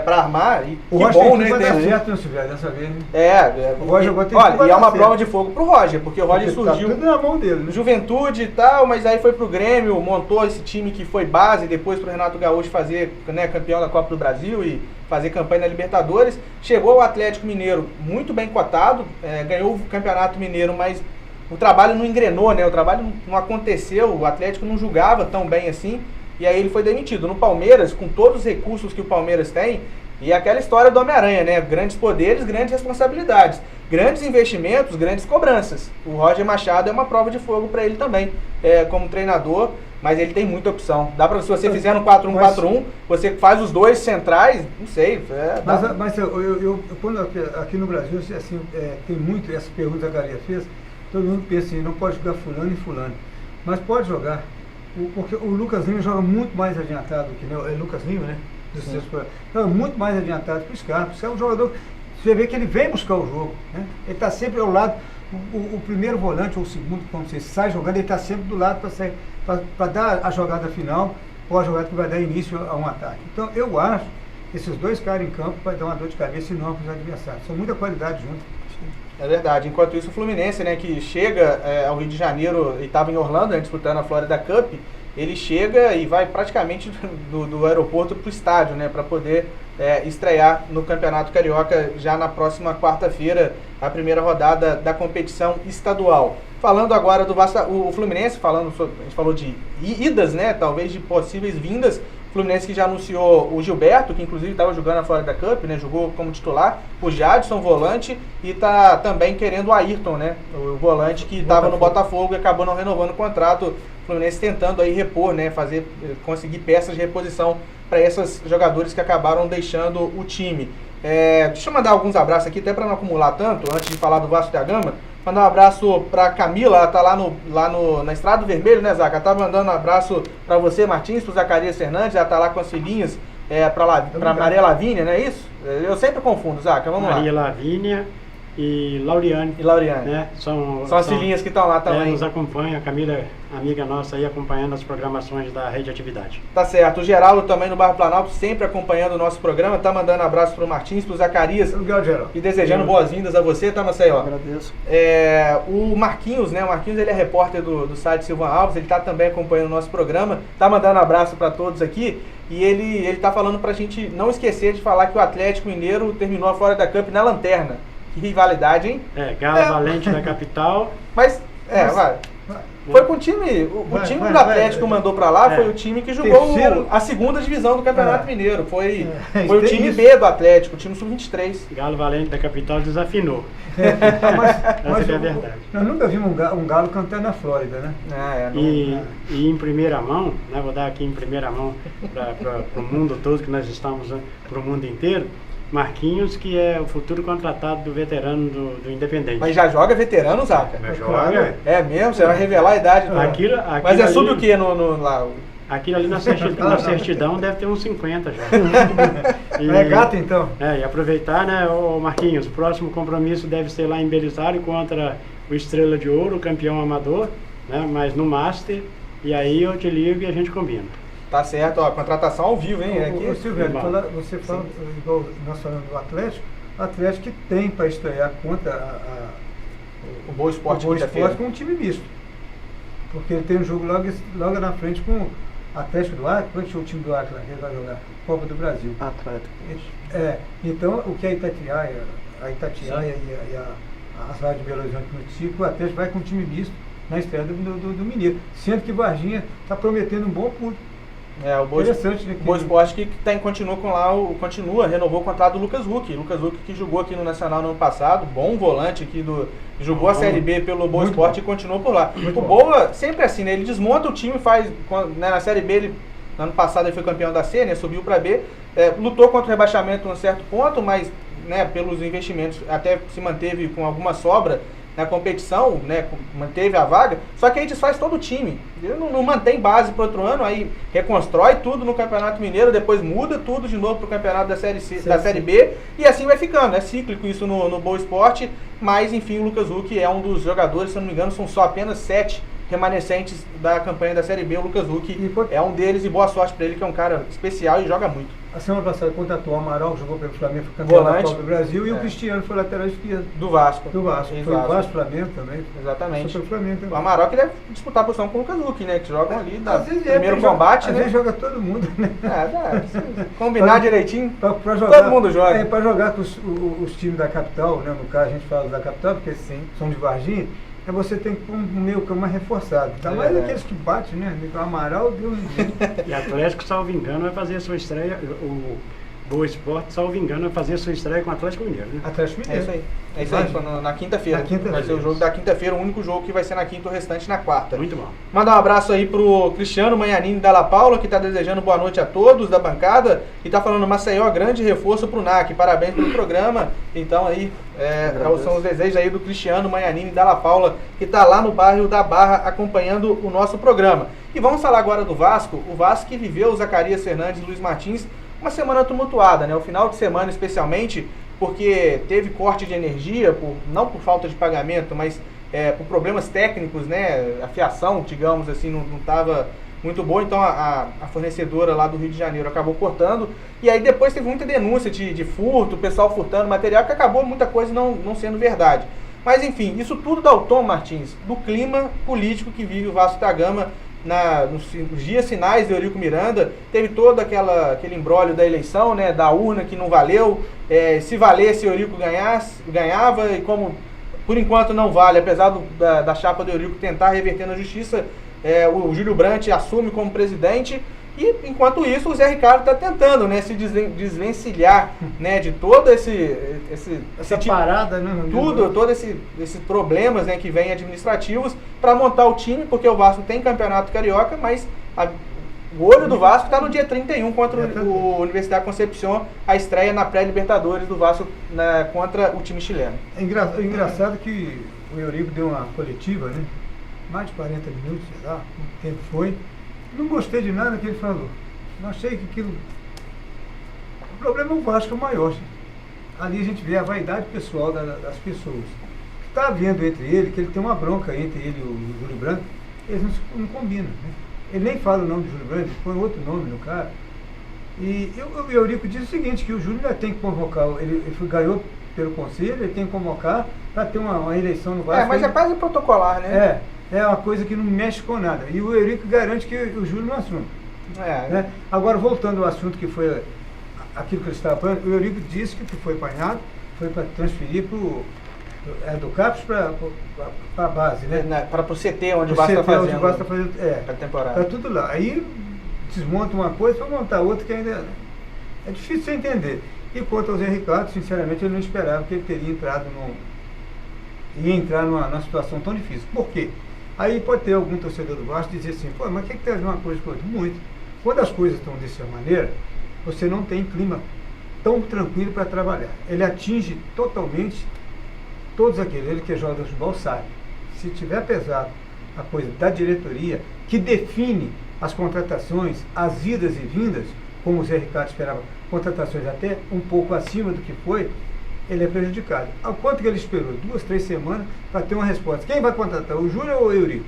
Para armar. E o que Roger bom, né? Vai dar certo, dessa vez, né? O Roger olha, e é uma prova de fogo pro Roger, porque o Roger surgiu. Tá tudo na mão dele, né? Juventude e tal, mas aí foi pro Grêmio, montou esse time que foi base, depois pro Renato Gaúcho fazer, né, campeão da Copa do Brasil e fazer campanha na Libertadores. Chegou ao Atlético Mineiro muito bem cotado, ganhou o Campeonato Mineiro, mas o trabalho não engrenou, né? O trabalho não aconteceu, o Atlético não jogava tão bem assim. E aí ele foi demitido. No Palmeiras, com todos os recursos que o Palmeiras tem, e aquela história do Homem-Aranha, né? Grandes poderes, grandes responsabilidades. Grandes investimentos, grandes cobranças. O Roger Machado é uma prova de fogo para ele também, como treinador. mas ele tem muita opção. Dá para, se você fizer no 4-1-4-1, você faz os dois centrais, não sei. Mas quando aqui no Brasil, assim, tem muito, essa pergunta que a Galinha fez, todo mundo pensa assim, não pode jogar fulano e fulano. Mas pode jogar, porque o Lucas Lima joga muito mais adiantado que o Lucas Lima, né? Então, é muito mais adiantado que o Scarpa. Você é um jogador, você vê que ele vem buscar o jogo, né? Ele está sempre ao lado, o primeiro volante ou o segundo, quando você sai jogando, ele está sempre do lado para dar a jogada final, ou a jogada que vai dar início a um ataque. Então, eu acho que esses dois caras em campo vai dar uma dor de cabeça enorme para os adversários. São muita qualidade junto. É verdade. Enquanto isso, o Fluminense, né, que chega ao Rio de Janeiro e estava em Orlando, né, disputando a Florida Cup, ele chega e vai praticamente do aeroporto para o estádio, né, para poder estrear no Campeonato Carioca já na próxima quarta-feira, a primeira rodada da competição estadual. Falando agora do o Fluminense, a gente falou de idas, né, talvez de possíveis vindas. O Fluminense que já anunciou o Gilberto, que inclusive estava jogando a Florida Cup, né, jogou como titular, o Jadson, volante, e está também querendo o Ayrton, né, o volante que estava no Botafogo e acabou não renovando o contrato. O Fluminense tentando aí repor, né, conseguir peças de reposição para esses jogadores que acabaram deixando o time. Deixa eu mandar alguns abraços aqui, até para não acumular tanto, antes de falar do Vasco da Gama. Mandar um abraço para Camila, ela tá lá na Estrada do Vermelho, né, Zaca? Tá mandando um abraço para você, Martins, pro Zacarias Fernandes, ela tá lá com as filhinhas, para Maria Lavínia, não é isso? Eu sempre confundo, Zaca, vamos Maria lá. Lavínia e Lauriane. Né? São as filhinhas que estão lá também. Nos acompanha, a Camila, amiga nossa aí, acompanhando as programações da Rede Atividade. Tá certo. O Geraldo também no Bairro Planalto, sempre acompanhando o nosso programa, tá mandando abraço pro Martins, pro Zacarias. Obrigado, Geraldo. E desejando boas-vindas a você, tá, Maceió? Agradeço. O Marquinhos, né? O Marquinhos, ele é repórter do site Silvan Alves, ele tá também acompanhando o nosso programa, tá mandando abraço para todos aqui, e ele tá falando pra gente não esquecer de falar que o Atlético Mineiro terminou a Florida Cup na lanterna. Que rivalidade, hein? Galo Valente da capital. Mas, vai. Foi com o time, o time do Atlético mandou pra lá, foi o time que jogou a segunda divisão do Campeonato Mineiro. Foi o time B do Atlético, o time sub-23. Galo Valente da capital desafinou. Mas é a verdade. Nós nunca vimos um galo cantando na Flórida, né? E em primeira mão, né, vou dar aqui em primeira mão para o mundo todo, que nós estamos para o mundo inteiro, Marquinhos, que é o futuro contratado do veterano do Independente. Mas já joga veterano, Zaca? Joga. É mesmo? Você vai revelar a idade do... Mas é sub o quê lá? Aquilo ali na certidão deve ter uns 50 já. É gato, então? E aproveitar, né, ô Marquinhos, o próximo compromisso deve ser lá em Belisário contra o Estrela de Ouro, campeão amador, né, mas no Master, e aí eu te ligo e a gente combina. Tá certo, contratação ao vivo, hein? Silvério, você fala, igual nós falamos do Atlético, o Atlético que tem para estrear contra o Boa Esporte com um time misto. Porque ele tem um jogo logo na frente com o Atlético do Acre. Qual é o time do Acre lá que ele vai jogar? Copa do Brasil. Atlético. Então, o que é a Itatiaia e a Rádio de Belo Horizonte no o Atlético vai com um time misto na estreia do Mineiro. Sendo que Varginha está prometendo um bom público. O Boa Esporte que continua, renovou o contrato do Lucas Huck. Lucas Huck que jogou aqui no Nacional no ano passado, bom volante aqui jogou a Série B pelo Boa Esporte e continuou por lá. O Boa, sempre assim, né? Ele desmonta o time, né, na Série B, ele, no ano passado ele foi campeão da C, né? Subiu para B, lutou contra o rebaixamento em um certo ponto, mas, né, pelos investimentos até se manteve com alguma sobra na competição, né, manteve a vaga, só que aí desfaz todo o time. Ele não mantém base para outro ano, aí reconstrói tudo no Campeonato Mineiro, depois muda tudo de novo para o Campeonato da Série B, e assim vai ficando. É cíclico isso no Boa Esporte, mas enfim, o Lucas Huck é um dos jogadores, se eu não me engano, são só apenas 7 remanescentes da campanha da Série B. O Lucas Huck é um deles, e boa sorte para ele, que é um cara especial e joga muito. A semana passada contratou o Amaral, que jogou pelo Flamengo, foi campeão da Copa do Brasil, e o Cristiano foi lateral esquerdo. Do Vasco. Foi o Vasco, Flamengo também. Exatamente. Foi o Flamengo também. O Amaral que deve disputar a posição com o Lucas Huck, né? Que jogam ali no primeiro combate, né? Às vezes joga todo mundo, né? Combinar direitinho, pra jogar, todo mundo joga. Para jogar com os times da capital, né? No caso a gente fala da capital, porque são de Varginha, você tem que pôr um meio campo mais reforçado. Tá mais aqueles que batem, né? O Amaral deu um jeito. E Atlético, salvo engano, vai fazer a sua estreia. Boa Esporte, salvo engano, vai fazer a sua estreia com o Atlético Mineiro, né? Atlético É Mineiro. isso aí. É isso aí, na quinta-feira. Na quinta-feira. Vai ser o jogo da quinta-feira, o único jogo que vai ser na quinta, o restante na quarta. Muito bom. Mandar um abraço aí pro Cristiano Manhanini da La Paula, que está desejando boa noite a todos da bancada e tá falando Maceió, grande reforço pro NAC. Parabéns pelo programa. Então aí, são os desejos aí do Cristiano Manhanini da La Paula, que tá lá no bairro da Barra acompanhando o nosso programa. E vamos falar agora do Vasco. O Vasco que viveu o Zacarias Fernandes e Luiz Martins uma semana tumultuada, né? O final de semana especialmente, porque teve corte de energia, não por falta de pagamento, mas por problemas técnicos, né? A fiação, digamos assim, não estava muito boa, então a fornecedora lá do Rio de Janeiro acabou cortando, e aí depois teve muita denúncia de furto, o pessoal furtando material, que acabou muita coisa não sendo verdade. Mas enfim, isso tudo dá o tom, Martins, do clima político que vive o Vasco da Gama nos dias finais de Eurico Miranda. Teve todo aquele imbróglio da eleição, né, da urna que não valeu, se valesse Eurico ganhava, e como por enquanto não vale, apesar da chapa do Eurico tentar reverter na justiça, o Júlio Brandt assume como presidente, e enquanto isso o Zé Ricardo está tentando, né, se desvencilhar, né, de todo essa parada, né? Todos esses problemas, né, que vêm administrativos, para montar o time, porque o Vasco tem campeonato carioca, mas o olho do Vasco está no dia 31 contra o Universidade Concepción, a estreia na pré-Libertadores do Vasco contra o time chileno. É engraçado que o Eurico deu uma coletiva, né? Mais de 40 minutos, sei lá, quanto tempo foi. Não gostei de nada que ele falou. Não achei que aquilo... O problema é o Vasco maior, gente. Ali a gente vê a vaidade pessoal das pessoas. Está havendo entre ele, que ele tem uma bronca entre ele e o Júlio Branco, eles não combinam, né? Ele nem fala o nome do Júlio Branco, ele põe outro nome no cara. E o Eurico diz o seguinte, que o Júlio já tem que convocar, ele ganhou pelo conselho, ele tem que convocar para ter uma eleição no Vasco. Mas é quase protocolar, né? É uma coisa que não mexe com nada. E o Eurico garante que o Júlio não assume. Né? Agora, voltando ao assunto que foi aquilo que ele estava falando, o Eurico disse que foi apanhado, foi para transferir do CAPES para a base, né? Para o CT, onde o Vasco está fazendo. Onde o Vasco está fazendo, para a temporada. Está tudo lá. Aí desmonta uma coisa para montar outra que ainda é difícil de entender. E quanto ao Zé Ricardo, sinceramente, eu não esperava que ele teria entrado ia entrar numa situação tão difícil. Por quê? Aí pode ter algum torcedor do Vasco dizer assim, pô, mas o que tem a ver uma coisa com outra? Muito. Quando as coisas estão dessa maneira, você não tem clima tão tranquilo para trabalhar. Ele atinge totalmente todos aqueles. Ele que é jogador de futebol sabe. Se tiver pesado a coisa da diretoria, que define as contratações, as idas e vindas, como o Zé Ricardo esperava, contratações até um pouco acima do que foi, ele é prejudicado. Ao quanto que ele esperou? 2, 3 semanas para ter uma resposta. Quem vai contratar? O Júlio ou o Eurico?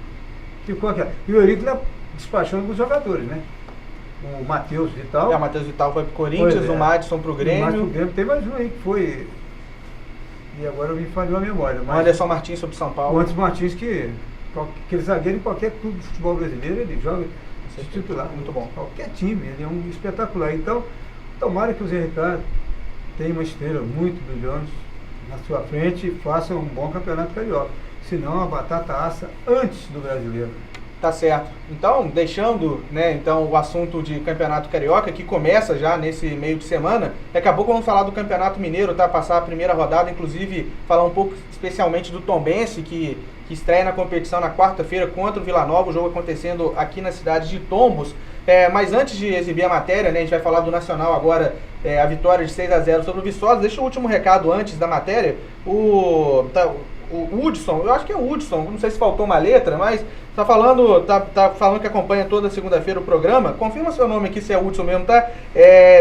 Ficou aquela. E o Eurico está despachando com os jogadores, né? O Matheus Vital. O Matheus Vital foi para o Corinthians, o Madison para o Grêmio. Tem mais um aí que foi. E agora me falhou a memória. O Anderson Martins sobre São Paulo. O Anderson Martins, aquele zagueiro em qualquer clube de futebol brasileiro, ele joga de titular. Muito bom. Qualquer time, ele é um espetacular. Então, tomara que o Zé Ricardo tem uma estrela muito brilhante na sua frente e faça um bom campeonato carioca. Senão a batata assa antes do brasileiro. Tá certo. Então, deixando, né, então, o assunto de campeonato carioca, que começa já nesse meio de semana, daqui a pouco vamos falar do campeonato mineiro, tá? Passar a primeira rodada, inclusive falar um pouco especialmente do Tombense, que estreia na competição na quarta-feira contra o Vila Nova, o jogo acontecendo aqui na cidade de Tombos. Mas antes de exibir a matéria, né, a gente vai falar do Nacional agora, a vitória de 6-0 sobre o Viçosa. Deixa o último recado antes da matéria. O Hudson, eu acho que é o Hudson, não sei se faltou uma letra, mas tá falando que acompanha toda segunda-feira o programa. Confirma seu nome aqui se é Hudson mesmo, tá?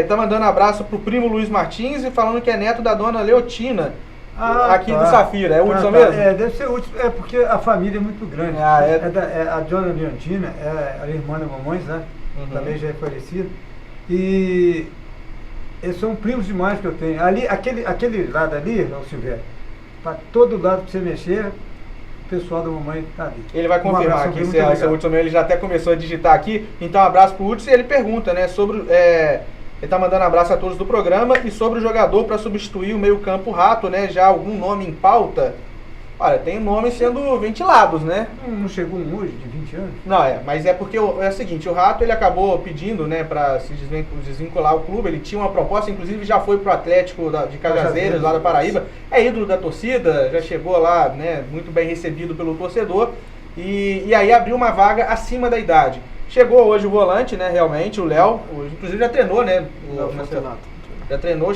Tá mandando abraço pro primo Luiz Martins e falando que é neto da dona Leotina, aqui do Safira. É o Hudson mesmo? Deve ser Hudson, porque a família é muito grande. A dona Leotina, é a irmã da mamãe, né? Também já é falecida. E eles são primos demais que eu tenho. Ali, aquele lado ali, o Silvério, para todo lado que você mexer, o pessoal da mamãe está ali. Ele vai confirmar aqui se é o Hudson, ele já até começou a digitar aqui. Então, um abraço pro Hudson, e ele pergunta, né, sobre... ele está mandando abraço a todos do programa, e sobre o jogador para substituir o meio-campo Rato, né? Já algum nome em pauta? Olha, tem nomes sendo ventilados, né? Não chegou um hoje de 20 anos? Não, mas é porque é o seguinte, o Rato ele acabou pedindo, né, para se desvincular o clube, ele tinha uma proposta, inclusive já foi pro Atlético de Cajazeiras, lá da Paraíba, é ídolo da torcida, já chegou lá, né, muito bem recebido pelo torcedor, e aí abriu uma vaga acima da idade. Chegou hoje o volante, né, realmente, o Léo, inclusive já treinou, né? Já treinou,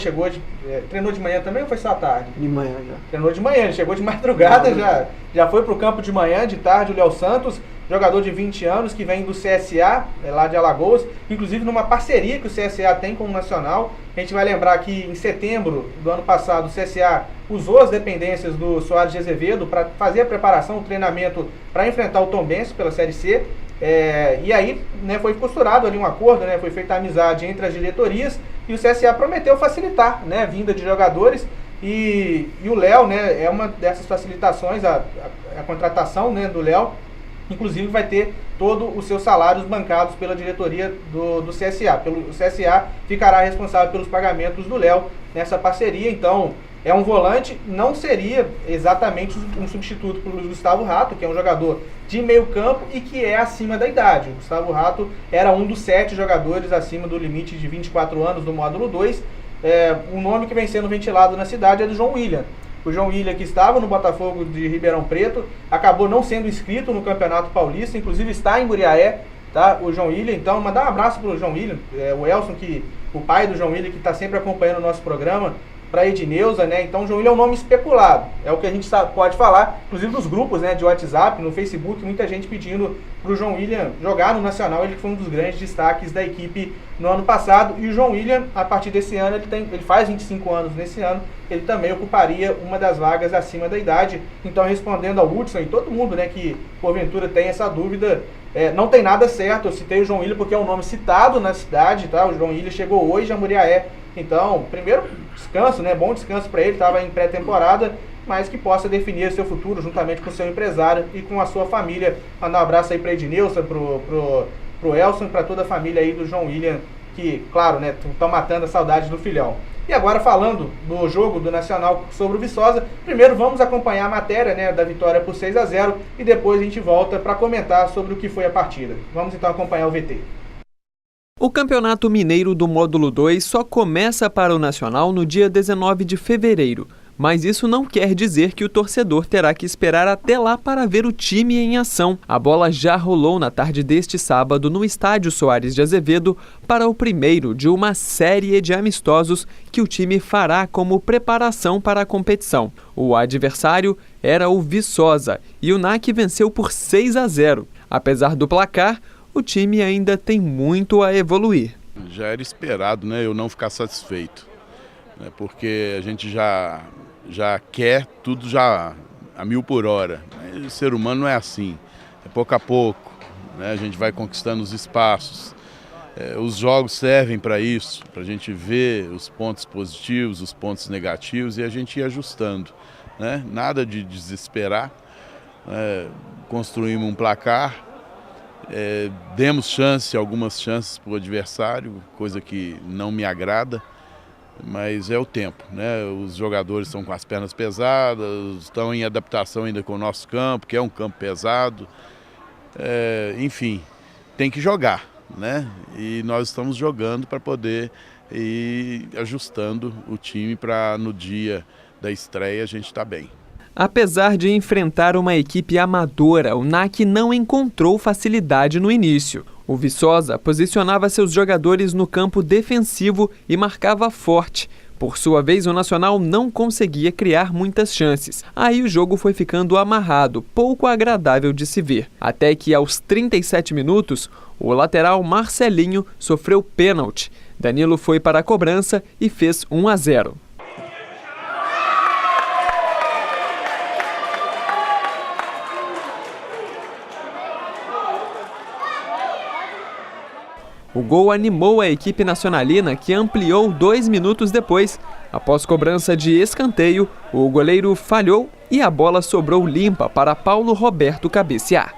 treinou de manhã também ou foi só à tarde? De manhã já. Treinou de manhã, ele chegou de madrugada, já foi pro campo de manhã, de tarde, o Léo Santos, jogador de 20 anos, que vem do CSA, lá de Alagoas, inclusive numa parceria que o CSA tem com o Nacional. A gente vai lembrar que em setembro do ano passado, o CSA usou as dependências do Soares de Azevedo para fazer a preparação, o treinamento para enfrentar o Tombense pela Série C. E aí, né, foi costurado ali um acordo, né, foi feita a amizade entre as diretorias e o CSA prometeu facilitar, né, a vinda de jogadores e o Léo, né, é uma dessas facilitações, a contratação, né, do Léo, inclusive vai ter todos os seus salários bancados pela diretoria do CSA. O CSA ficará responsável pelos pagamentos do Léo nessa parceria, então é um volante, não seria exatamente um substituto para o Luiz Gustavo Rato, que é um jogador de meio campo e que é acima da idade. O Gustavo Rato era um dos 7 jogadores acima do limite de 24 anos do módulo 2. O nome que vem sendo ventilado na cidade é do João William. O João William, que estava no Botafogo de Ribeirão Preto, acabou não sendo inscrito no Campeonato Paulista, inclusive está em Muriaé, tá? O João William, então mandar um abraço para o João William, o Elson, o pai do João William, que está sempre acompanhando o nosso programa, para Edneuza, né? Então o João William é um nome especulado, é o que a gente pode falar, inclusive nos grupos, né, de WhatsApp, no Facebook, muita gente pedindo para o João William jogar no Nacional. Ele foi um dos grandes destaques da equipe no ano passado, e o João William, a partir desse ano, ele faz 25 anos nesse ano, ele também ocuparia uma das vagas acima da idade. Então, respondendo ao Hudson e todo mundo, né, que porventura tem essa dúvida, não tem nada certo. Eu citei o João William porque é um nome citado na cidade, tá? O João William chegou hoje a Muriaé. Então, primeiro descanso, né? Bom descanso para ele, estava em pré-temporada, mas que possa definir seu futuro juntamente com o seu empresário e com a sua família. Mandar um abraço aí para Edneuza, pro Elson, para toda a família aí do João William, que, claro, né, estão matando a saudade do filhão. E agora, falando do jogo do Nacional sobre o Viçosa, primeiro vamos acompanhar a matéria, né, da vitória por 6-0 e depois a gente volta para comentar sobre o que foi a partida. Vamos então acompanhar o VT. O Campeonato Mineiro do Módulo 2 só começa para o Nacional no dia 19 de fevereiro, mas isso não quer dizer que o torcedor terá que esperar até lá para ver o time em ação. A bola já rolou na tarde deste sábado no Estádio Soares de Azevedo para o primeiro de uma série de amistosos que o time fará como preparação para a competição. O adversário era o Viçosa e o NAC venceu por 6-0. Apesar do placar, o time ainda tem muito a evoluir. Já era esperado, né, eu não ficar satisfeito, né, porque a gente já quer tudo já a 1000 por hora. O ser humano não é assim, é pouco a pouco, né, a gente vai conquistando os espaços. Os jogos servem para isso, para a gente ver os pontos positivos, os pontos negativos e a gente ir ajustando, né? Nada de desesperar, construímos um placar. Demos algumas chances para o adversário, coisa que não me agrada, mas é o tempo, né? Os jogadores estão com as pernas pesadas, estão em adaptação ainda com o nosso campo, que é um campo pesado, enfim, tem que jogar, né? E nós estamos jogando para poder ir ajustando o time para no dia da estreia a gente estar bem. Apesar de enfrentar uma equipe amadora, o NAC não encontrou facilidade no início. O Viçosa posicionava seus jogadores no campo defensivo e marcava forte. Por sua vez, o Nacional não conseguia criar muitas chances. Aí o jogo foi ficando amarrado, pouco agradável de se ver. Até que aos 37 minutos, o lateral Marcelinho sofreu pênalti. Danilo foi para a cobrança e fez 1-0. O gol animou a equipe nacionalina, que ampliou 2 minutos depois. Após cobrança de escanteio, o goleiro falhou e a bola sobrou limpa para Paulo Roberto cabecear.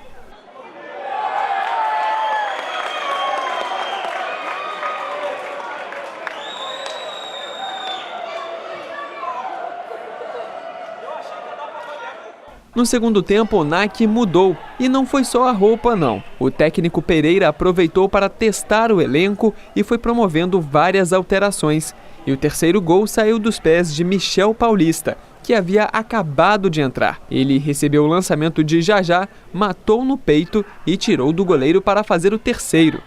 No segundo tempo, o NAC mudou, e não foi só a roupa não. O técnico Pereira aproveitou para testar o elenco e foi promovendo várias alterações. E o terceiro gol saiu dos pés de Michel Paulista, que havia acabado de entrar. Ele recebeu o lançamento de Jajá, matou no peito e tirou do goleiro para fazer o terceiro.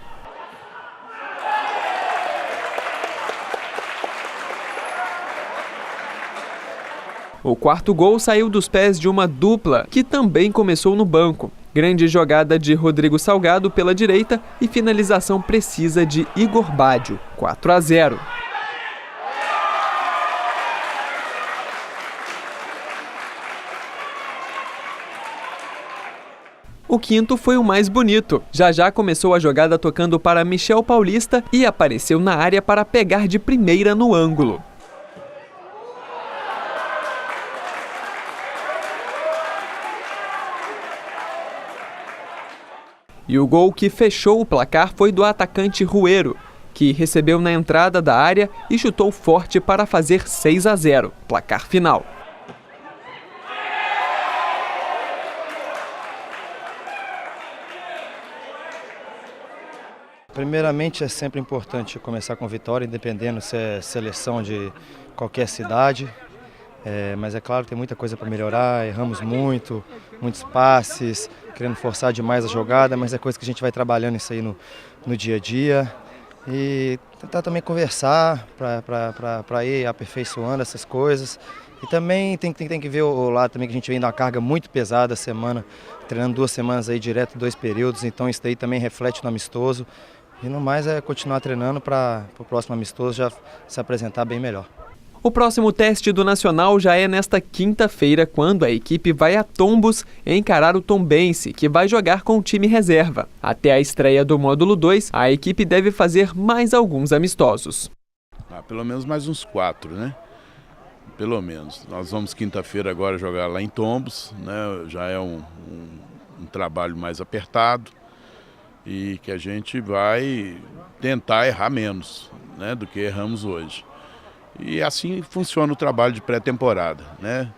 O quarto gol saiu dos pés de uma dupla, que também começou no banco. Grande jogada de Rodrigo Salgado pela direita e finalização precisa de Igor Baggio, 4-0. O quinto foi o mais bonito. Jajá começou a jogada tocando para Michel Paulista e apareceu na área para pegar de primeira no ângulo. E o gol que fechou o placar foi do atacante Ruero, que recebeu na entrada da área e chutou forte para fazer 6-0, placar final. Primeiramente, é sempre importante começar com vitória, independendo se é seleção de qualquer cidade. Mas é claro que tem muita coisa para melhorar, erramos muito, muitos passes, querendo forçar demais a jogada, mas é coisa que a gente vai trabalhando isso aí no dia a dia. E tentar também conversar para ir aperfeiçoando essas coisas. E também tem que ver o lado também que a gente vem de uma carga muito pesada a semana, treinando 2 semanas aí direto, 2 períodos, então isso daí também reflete no amistoso. E no mais é continuar treinando para o próximo amistoso já se apresentar bem melhor. O próximo teste do Nacional já é nesta quinta-feira, quando a equipe vai a Tombos encarar o Tombense, que vai jogar com o time reserva. Até a estreia do módulo 2, a equipe deve fazer mais alguns amistosos. Pelo menos mais uns 4, né? Pelo menos. Nós vamos quinta-feira agora jogar lá em Tombos, né? Já é um trabalho mais apertado e que a gente vai tentar errar menos, né, do que erramos hoje. E assim funciona o trabalho de pré-temporada, né?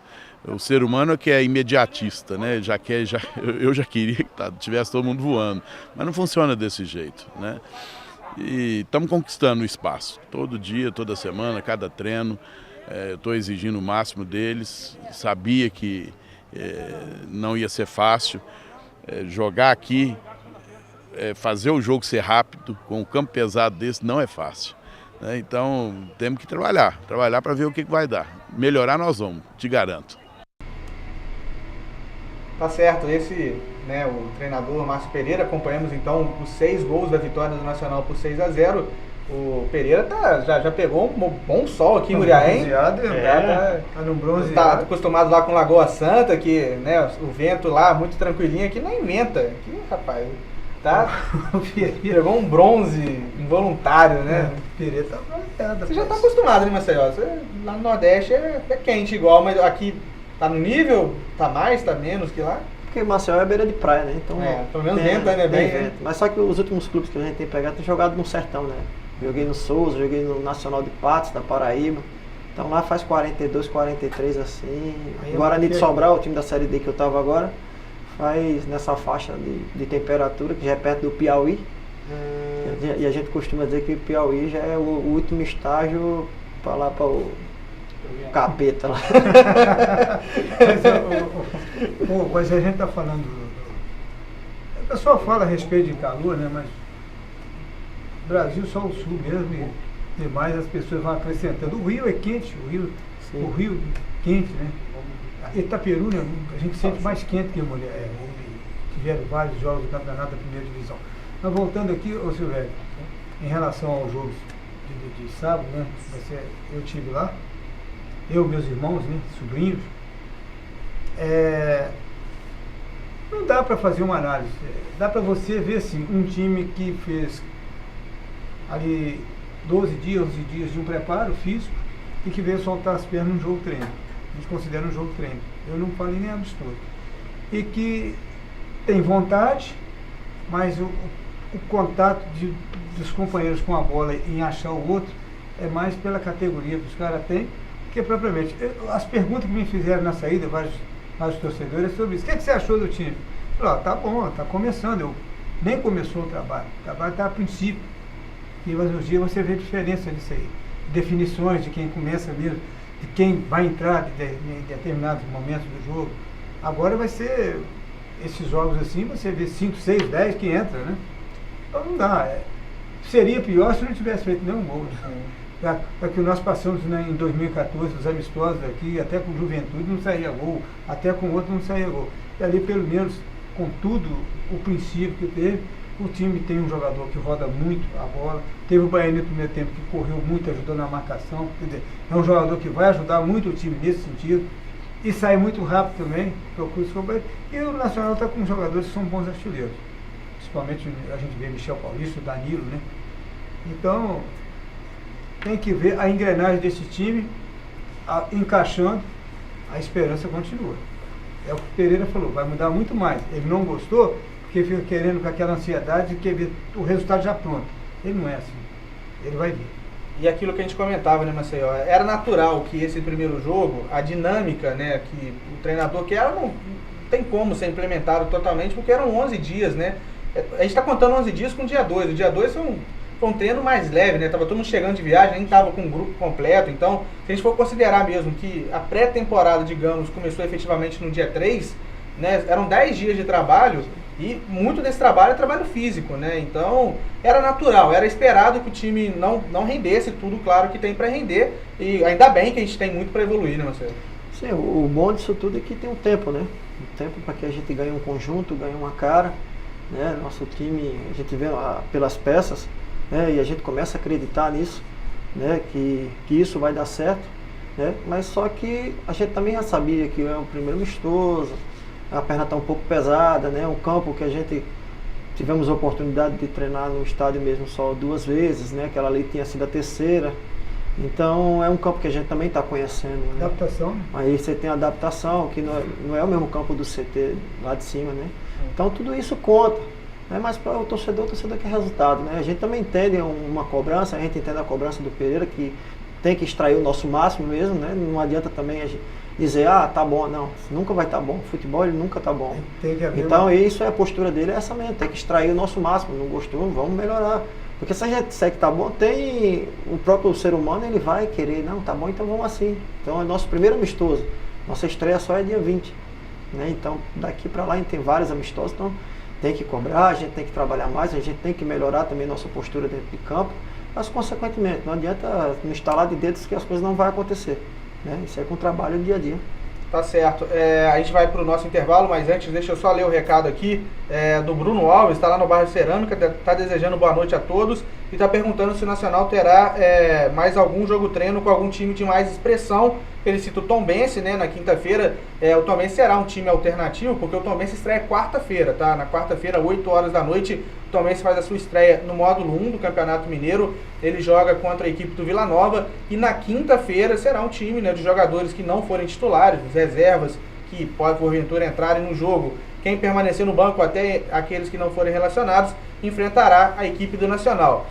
O ser humano é que é imediatista, né? Eu já queria que tivesse todo mundo voando, mas não funciona desse jeito, né? E estamos conquistando o espaço, todo dia, toda semana, cada treino. Estou exigindo o máximo deles, sabia que não ia ser fácil. Jogar aqui, fazer o jogo ser rápido, com um campo pesado desse, não é fácil. Então temos que trabalhar para ver o que vai dar. Melhorar nós vamos, te garanto. Tá certo, o treinador Márcio Pereira, acompanhamos então os 6 gols da vitória do Nacional por 6-0. O Pereira já pegou um bom sol aqui em Muriaé, hein? Tá no bronze. Tá acostumado lá com Lagoa Santa, que o vento lá muito tranquilinho, aqui não inventa. Aqui, rapaz, pegou um bronze involuntário, né? O Pereira tá bronzeado. Você já tá acostumado, né, Maceió? Lá no Nordeste é quente igual, mas aqui tá no nível, tá mais, tá menos que lá? Porque Maceió é beira de praia, né? Então, pelo menos venta, né? Bem vento. Mas só que os últimos clubes que a gente tem pegado tem jogado no sertão, né? Joguei no Souza, joguei no Nacional de Patos, da Paraíba. Então lá faz 42, 43 assim. Guarani de Sobral, o time da Série D que eu tava agora, faz nessa faixa de temperatura, que já é perto do Piauí. E a gente costuma dizer que o Piauí já é o último estágio para lá para o capeta lá. Mas a gente tá falando a pessoa fala a respeito de calor, né? Mas Brasil só o sul mesmo e demais as pessoas vão acrescentando. O Rio é quente, o Rio quente, né? Itaperu, né? A gente sente mais quente que a mulher. Tiveram vários jogos do campeonato da primeira divisão. Mas voltando aqui, ô Silvério, em relação aos jogos de sábado, né? Eu estive lá, meus irmãos, né? Sobrinhos. Não dá para fazer uma análise. Dá para você ver assim, um time que fez ali 12 dias, 11 dias de um preparo físico e que veio soltar as pernas num jogo treino. A gente considera um jogo treino. Eu não falei nem amistoso. E que tem vontade, mas o contato dos companheiros com a bola em achar o outro é mais pela categoria que os caras têm, que propriamente. As perguntas que me fizeram na saída, vários mais os torcedores sobre isso. O que você achou do time? Falei, tá bom, tá começando. Nem começou o trabalho está a princípio. E hoje em dia você vê diferença disso aí. Definições de quem começa mesmo, de quem vai entrar em determinados momentos do jogo. Agora vai ser, esses jogos assim, você vê 5, 6, 10 que entra, né? Então não dá. Seria pior se não tivesse feito nenhum gol. Para que nós passamos, né, em 2014, os amistosos aqui, até com Juventude não saía gol, até com outro não saía gol. E ali, pelo menos, com tudo, o princípio que teve, o time tem um jogador que roda muito a bola. Teve o Baiano no primeiro tempo que correu muito, ajudou na marcação. Quer dizer, é um jogador que vai ajudar muito o time nesse sentido. E sai muito rápido também, e o Nacional está com jogadores que são bons artilheiros. Principalmente a gente vê Michel Paulista, o Danilo, né? Então, tem que ver a engrenagem desse time encaixando, a esperança continua. É o que o Pereira falou, vai mudar muito mais. Ele não gostou, porque fica querendo com aquela ansiedade de que ver o resultado já pronto. Ele não é assim, ele vai vir. E aquilo que a gente comentava, né, Maceió, era natural que esse primeiro jogo, a dinâmica, né, que o treinador que era, não tem como ser implementado totalmente, porque eram 11 dias, né? A gente está contando 11 dias com o dia 2. O dia 2 foi um treino mais leve, né? Tava todo mundo chegando de viagem, nem tava com o grupo completo. Então, se a gente for considerar mesmo que a pré-temporada, digamos, começou efetivamente no dia 3, né? Eram 10 dias de trabalho e muito desse trabalho é trabalho físico, né? Então, era natural, era esperado que o time não rendesse tudo, claro que tem para render. E ainda bem que a gente tem muito para evoluir, né, Marcelo? Sim, o bom disso tudo é que tem um tempo, né? Um tempo para que a gente ganhe um conjunto, ganhe uma cara, né? Nosso time, a gente vê pelas peças, né? E a gente começa a acreditar nisso, né? Que isso vai dar certo, né? Mas só que a gente também já sabia que é o primeiro amistoso, a perna está um pouco pesada, né? Um campo que a gente tivemos a oportunidade de treinar no estádio mesmo só 2 vezes, né? Aquela ali tinha sido a terceira. Então é um campo que a gente também está conhecendo, né? Adaptação. Aí você tem a adaptação, que não é o mesmo campo do CT lá de cima, né? Então tudo isso conta, né? Mas para o torcedor quer resultado, né? A gente também entende uma cobrança, a gente entende a cobrança do Pereira, que tem que extrair o nosso máximo mesmo, né? Não adianta também a gente dizer, tá bom, não, nunca vai estar bom, o futebol ele nunca está bom. Então isso é a postura dele, é essa mesmo, tem que extrair o nosso máximo, não gostou, vamos melhorar. Porque se a gente disser que tá bom, tem o próprio ser humano, ele vai querer, não, tá bom, então vamos assim. Então é nosso primeiro amistoso, nossa estreia só é dia 20. Né? Então daqui para lá a gente tem vários amistosos, então tem que cobrar, a gente tem que trabalhar mais, a gente tem que melhorar também nossa postura dentro de campo, mas consequentemente, não adianta no estalar de dedos que as coisas não vão acontecer. Né? Isso é com o trabalho dia a dia. Tá certo. A gente vai para o nosso intervalo, mas antes deixa eu só ler o recado aqui do Bruno Alves, está lá no bairro Cerâmica, está desejando boa noite a todos e está perguntando se o Nacional terá mais algum jogo treino com algum time de mais expressão. Ele cita o Tombense, né, na quinta-feira. O Tombense será um time alternativo, porque o Tombense estreia quarta-feira, tá? Na quarta-feira, 8 horas da noite, o Tombense faz a sua estreia no módulo 1 do Campeonato Mineiro. Ele joga contra a equipe do Vila Nova e na quinta-feira será um time, né, de jogadores que não forem titulares, os reservas que podem porventura entrarem no jogo. Quem permanecer no banco, até aqueles que não forem relacionados, enfrentará a equipe do Nacional.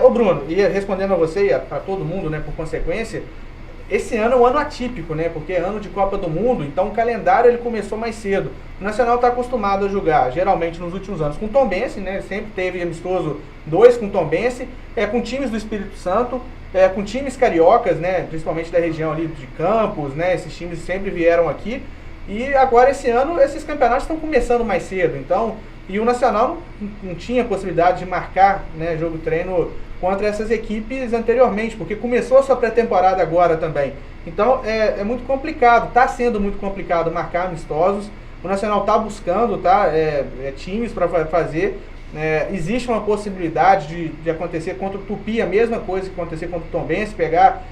Ô Bruno, e respondendo a você e a todo mundo, né, por consequência, esse ano é um ano atípico, né? Porque é ano de Copa do Mundo, então o calendário ele começou mais cedo. O Nacional está acostumado a jogar, geralmente nos últimos anos, com o Tombense, né? Sempre teve amistoso 2 com o Tombense, com times do Espírito Santo, com times cariocas, né? Principalmente da região ali de Campos, né? Esses times sempre vieram aqui. E agora esse ano esses campeonatos estão começando mais cedo, então, e o Nacional não tinha possibilidade de marcar, né, jogo treino contra essas equipes anteriormente, porque começou a sua pré-temporada agora também. Então é muito complicado, está sendo muito complicado marcar amistosos. O Nacional está buscando times para fazer. Existe uma possibilidade de acontecer contra o Tupi, a mesma coisa que acontecer contra o Tombense, pegar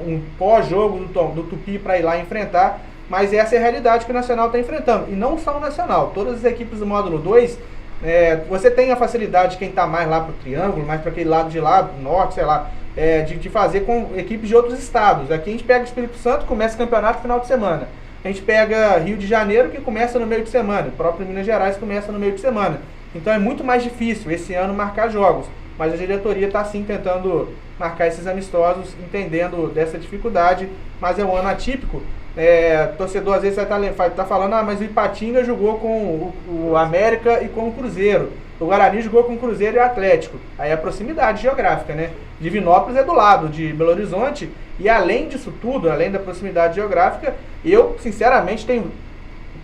um pós-jogo do Tupi para ir lá enfrentar. Mas essa é a realidade que o Nacional está enfrentando. E não só o Nacional, todas as equipes do módulo 2, você tem a facilidade de quem está mais lá para o Triângulo, mais para aquele lado de lá, do norte, sei lá, de fazer com equipes de outros estados. Aqui a gente pega o Espírito Santo, começa o campeonato no final de semana. A gente pega Rio de Janeiro, que começa no meio de semana. O próprio Minas Gerais começa no meio de semana. Então é muito mais difícil esse ano marcar jogos. Mas a diretoria está sim tentando marcar esses amistosos, entendendo dessa dificuldade. Mas é um ano atípico. Torcedor às vezes vai estar falando, mas o Ipatinga jogou com o América e com o Cruzeiro. O Guarani jogou com o Cruzeiro e o Atlético. Aí a proximidade geográfica, né? Divinópolis é do lado de Belo Horizonte. E além disso tudo, além da proximidade geográfica, eu sinceramente tenho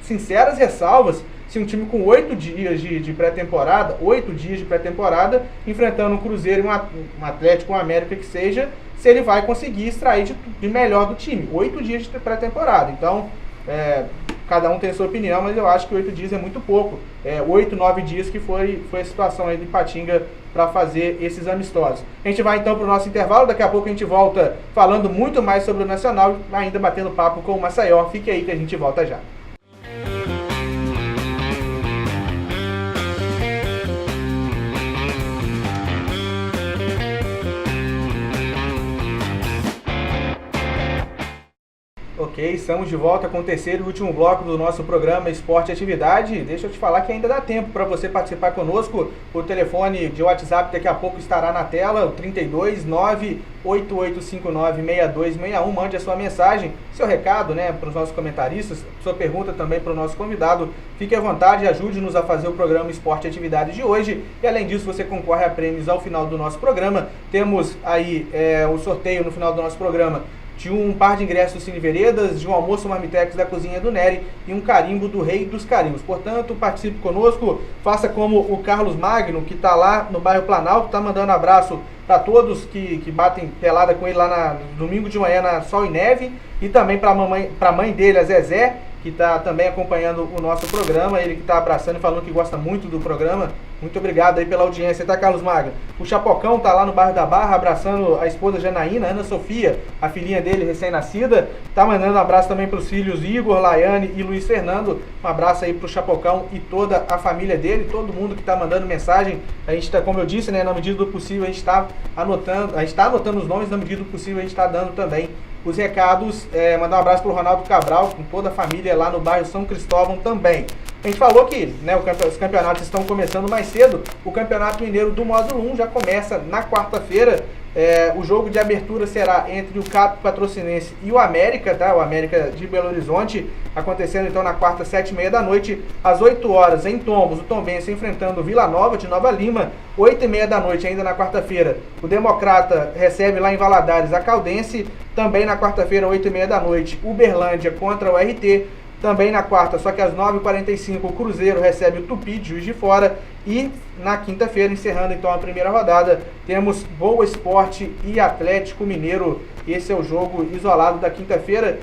sinceras ressalvas se um time com 8 dias de pré-temporada, 8 dias de pré-temporada, enfrentando um Cruzeiro e um Atlético, um América que seja, se ele vai conseguir extrair de melhor do time. 8 dias de pré-temporada. Então, cada um tem a sua opinião, mas eu acho que 8 dias é muito pouco. 8, 9 dias que foi a situação aí do Ipatinga para fazer esses amistosos. A gente vai então para o nosso intervalo, daqui a pouco a gente volta falando muito mais sobre o Nacional, ainda batendo papo com o Maceió. Fique aí que a gente volta já. Ok, estamos de volta com o terceiro e último bloco do nosso programa Esporte e Atividade. Deixa eu te falar que ainda dá tempo para você participar conosco. O telefone de WhatsApp daqui a pouco estará na tela, o 32 988596261. Mande a sua mensagem, seu recado, né, para os nossos comentaristas, sua pergunta também para o nosso convidado. Fique à vontade, ajude-nos a fazer o programa Esporte e Atividade de hoje. E além disso, você concorre a prêmios ao final do nosso programa. Temos aí o sorteio no final do nosso programa de um par de ingressos do Cine Veredas, de um almoço marmitex da Cozinha do Nery e um carimbo do Rei dos Carimbos. Portanto, participe conosco, faça como o Carlos Magno, que está lá no bairro Planalto, está mandando abraço para todos que batem pelada com ele lá no domingo de manhã na Sol e Neve, e também para a mãe dele, a Zezé, que está também acompanhando o nosso programa, ele que está abraçando e falando que gosta muito do programa. Muito obrigado aí pela audiência, tá, Carlos Magno? O Chapocão tá lá no bairro da Barra, abraçando a esposa Janaína, Ana Sofia, a filhinha dele recém-nascida. Tá mandando um abraço também pros filhos Igor, Laiane e Luiz Fernando. Um abraço aí pro Chapocão e toda a família dele, todo mundo que tá mandando mensagem. A gente tá, como eu disse, né, na medida do possível, a gente tá anotando os nomes, na medida do possível a gente tá dando também os recados. Mandar um abraço pro Ronaldo Cabral, com toda a família lá no bairro São Cristóvão também. A gente falou que, né, os campeonatos estão começando mais cedo. O Campeonato Mineiro do Módulo 1 já começa na quarta-feira. O jogo de abertura será entre o CAP Patrocinense e o América, tá? O América de Belo Horizonte, acontecendo então na quarta, 7h30 da noite. Às 8 horas, em Tombos, o Tombense enfrentando o Vila Nova de Nova Lima. 8h30 da noite, ainda na quarta-feira, o Democrata recebe lá em Valadares a Caldense. Também na quarta-feira, 8h30 da noite, Uberlândia contra o RT. Também na quarta, só que às 9h45, o Cruzeiro recebe o Tupi de Juiz de Fora. E na quinta-feira, encerrando então a primeira rodada, temos Boa Esporte e Atlético Mineiro. Esse é o jogo isolado da quinta-feira.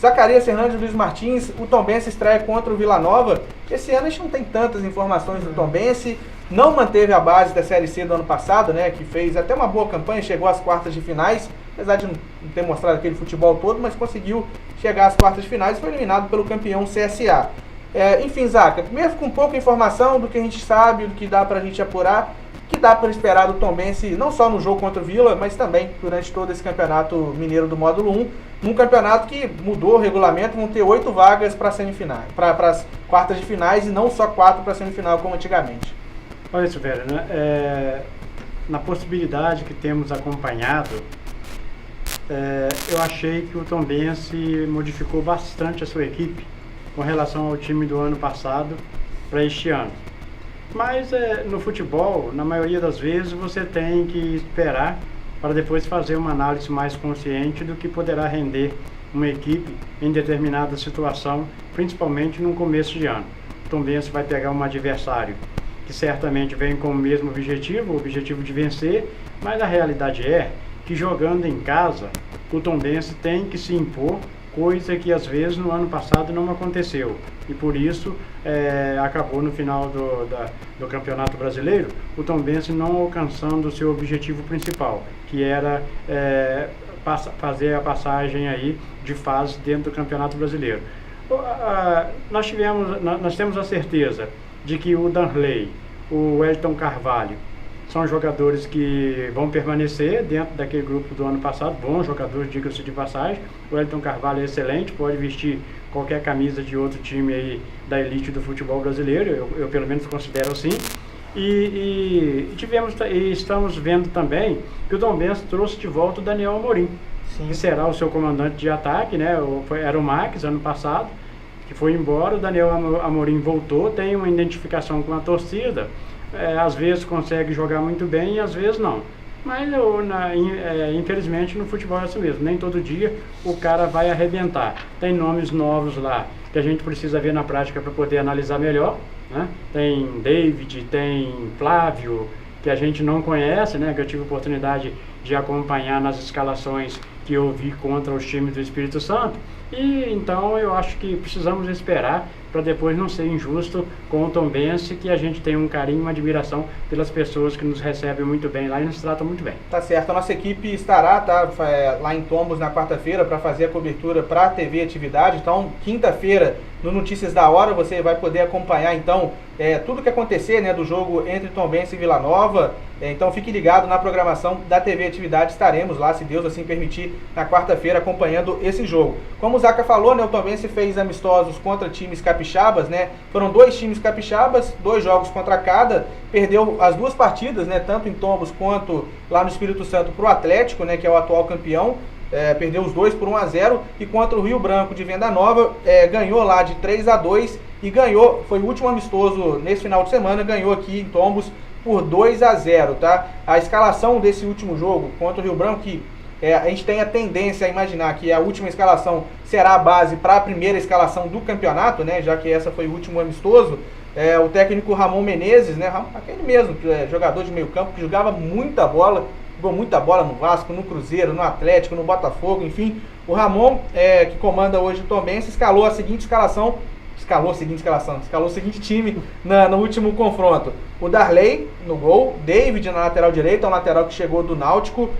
Zacarias Fernandes e Luiz Martins, o Tombense estreia contra o Vila Nova. Esse ano a gente não tem tantas informações do Tombense. Não manteve a base da Série C do ano passado, né, que fez até uma boa campanha, chegou às quartas de finais, apesar de não ter mostrado aquele futebol todo, mas conseguiu chegar às quartas de finais e foi eliminado pelo campeão CSA. Enfim, Zaca, mesmo com pouca informação do que a gente sabe, do que dá pra gente apurar, que dá para esperar do Tombense, não só no jogo contra o Vila, mas também durante todo esse campeonato mineiro do módulo 1, num campeonato que mudou o regulamento, vão ter 8 vagas para semifinais, para as quartas de finais e não só 4 para semifinal como antigamente. Olha, Silvério, né? Na possibilidade que temos acompanhado, eu achei que o Tombense modificou bastante a sua equipe com relação ao time do ano passado para este ano. Mas no futebol, na maioria das vezes, você tem que esperar para depois fazer uma análise mais consciente do que poderá render uma equipe em determinada situação, principalmente no começo de ano. O Tombense vai pegar um adversário que certamente vem com o mesmo objetivo, o objetivo de vencer, mas a realidade é que jogando em casa, o Tombense tem que se impor, coisa que às vezes no ano passado não aconteceu. E por isso acabou no final do Campeonato Brasileiro o Tombense não alcançando o seu objetivo principal, que era fazer a passagem aí de fase dentro do Campeonato Brasileiro. Nós temos a certeza de que o Danley, o Elton Carvalho, são jogadores que vão permanecer dentro daquele grupo do ano passado, bons jogadores, diga-se de passagem. O Elton Carvalho é excelente, pode vestir qualquer camisa de outro time aí da elite do futebol brasileiro, eu pelo menos considero assim. E estamos vendo também que o Tombense trouxe de volta o Daniel Amorim. que será o seu comandante de ataque, né? Era o Max ano passado, que foi embora. O Daniel Amorim voltou, tem uma identificação com a torcida, às vezes consegue jogar muito bem e às vezes não. Mas infelizmente no futebol é assim mesmo, nem todo dia o cara vai arrebentar. Tem nomes novos lá que a gente precisa ver na prática para poder analisar melhor, né? Tem David, tem Flávio, que a gente não conhece, né? Que eu tive a oportunidade de acompanhar nas escalações que eu vi contra os times do Espírito Santo. E então eu acho que precisamos esperar para depois não ser injusto com o Tombense, que a gente tem um carinho, uma admiração pelas pessoas que nos recebem muito bem lá e nos tratam muito bem. Tá certo, a nossa equipe estará lá em Tombos na quarta-feira para fazer a cobertura para a TV Atividade. Então, quinta-feira, no Notícias da Hora, você vai poder acompanhar então tudo que acontecer, né, do jogo entre Tombense e Vila Nova. Então fique ligado na programação da TV Atividade, estaremos lá, se Deus assim permitir, na quarta-feira acompanhando esse jogo. Como o Zaca falou, né, o Tombense fez amistosos contra times capixabas, né? Foram 2 times capixabas, 2 jogos contra cada, perdeu as 2 partidas, né, tanto em Tombos quanto lá no Espírito Santo para o Atlético, né, que é o atual campeão. Perdeu os 2 por 1-0, e contra o Rio Branco de Venda Nova, ganhou lá de 3-2 e ganhou, foi o último amistoso nesse final de semana, ganhou aqui em Tombos por 2-0, tá? A escalação desse último jogo contra o Rio Branco, que a gente tem a tendência a imaginar que a última escalação será a base para a primeira escalação do campeonato, né? Já que essa foi o último amistoso. O técnico Ramon Menezes, né? Aquele mesmo, jogador de meio campo, que jogava muita bola, jogou muita bola no Vasco, no Cruzeiro, no Atlético, no Botafogo, enfim. O Ramon, que comanda hoje o Tombense, escalou o seguinte time no último confronto. O Darley no gol, David na lateral direita, um lateral que chegou do Náutico,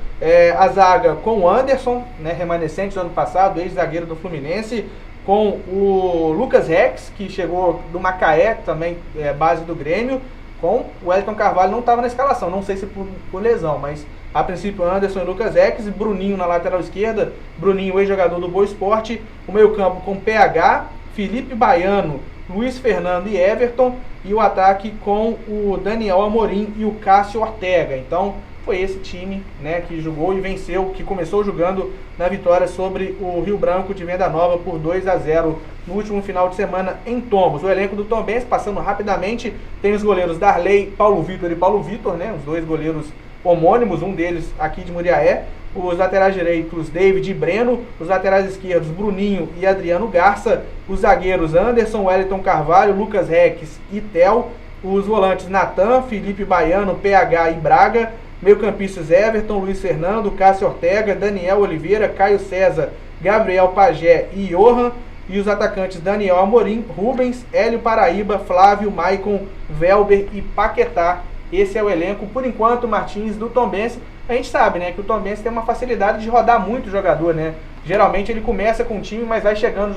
a zaga com o Anderson, né, remanescente do ano passado, ex-zagueiro do Fluminense, com o Lucas Rex, que chegou do Macaé, também base do Grêmio, com o Wellington Carvalho, não estava na escalação, não sei se por lesão, mas a princípio Anderson e Lucas Rex, Bruninho na lateral esquerda, Bruninho ex-jogador do Boa Esporte, o meio campo com PH, Felipe Baiano, Luiz Fernando e Everton, e o ataque com o Daniel Amorim e o Cássio Ortega. Então foi esse time, né, que jogou e venceu, que começou jogando na vitória sobre o Rio Branco de Venda Nova por 2-0 no último final de semana em Tombos. O elenco do Tombense, passando rapidamente, tem os goleiros Darley, Paulo Vitor e Paulo Vitor, né, os 2 goleiros homônimos, um deles aqui de Muriaé. Os laterais direitos, David e Breno. Os laterais esquerdos, Bruninho e Adriano Garça. Os zagueiros, Anderson, Wellington Carvalho, Lucas Rex e Tel. Os volantes, Natan, Felipe Baiano, PH e Braga. Meio-campistas, Everton, Luiz Fernando, Cássio Ortega, Daniel Oliveira, Caio César, Gabriel Pagé e Johan. E os atacantes, Daniel Amorim, Rubens, Hélio Paraíba, Flávio, Maicon, Velber e Paquetá. Esse é o elenco, por enquanto, Martins, do Tombense. A gente sabe, né, que o Tombense tem uma facilidade de rodar muito jogador, né? Geralmente ele começa com um time, mas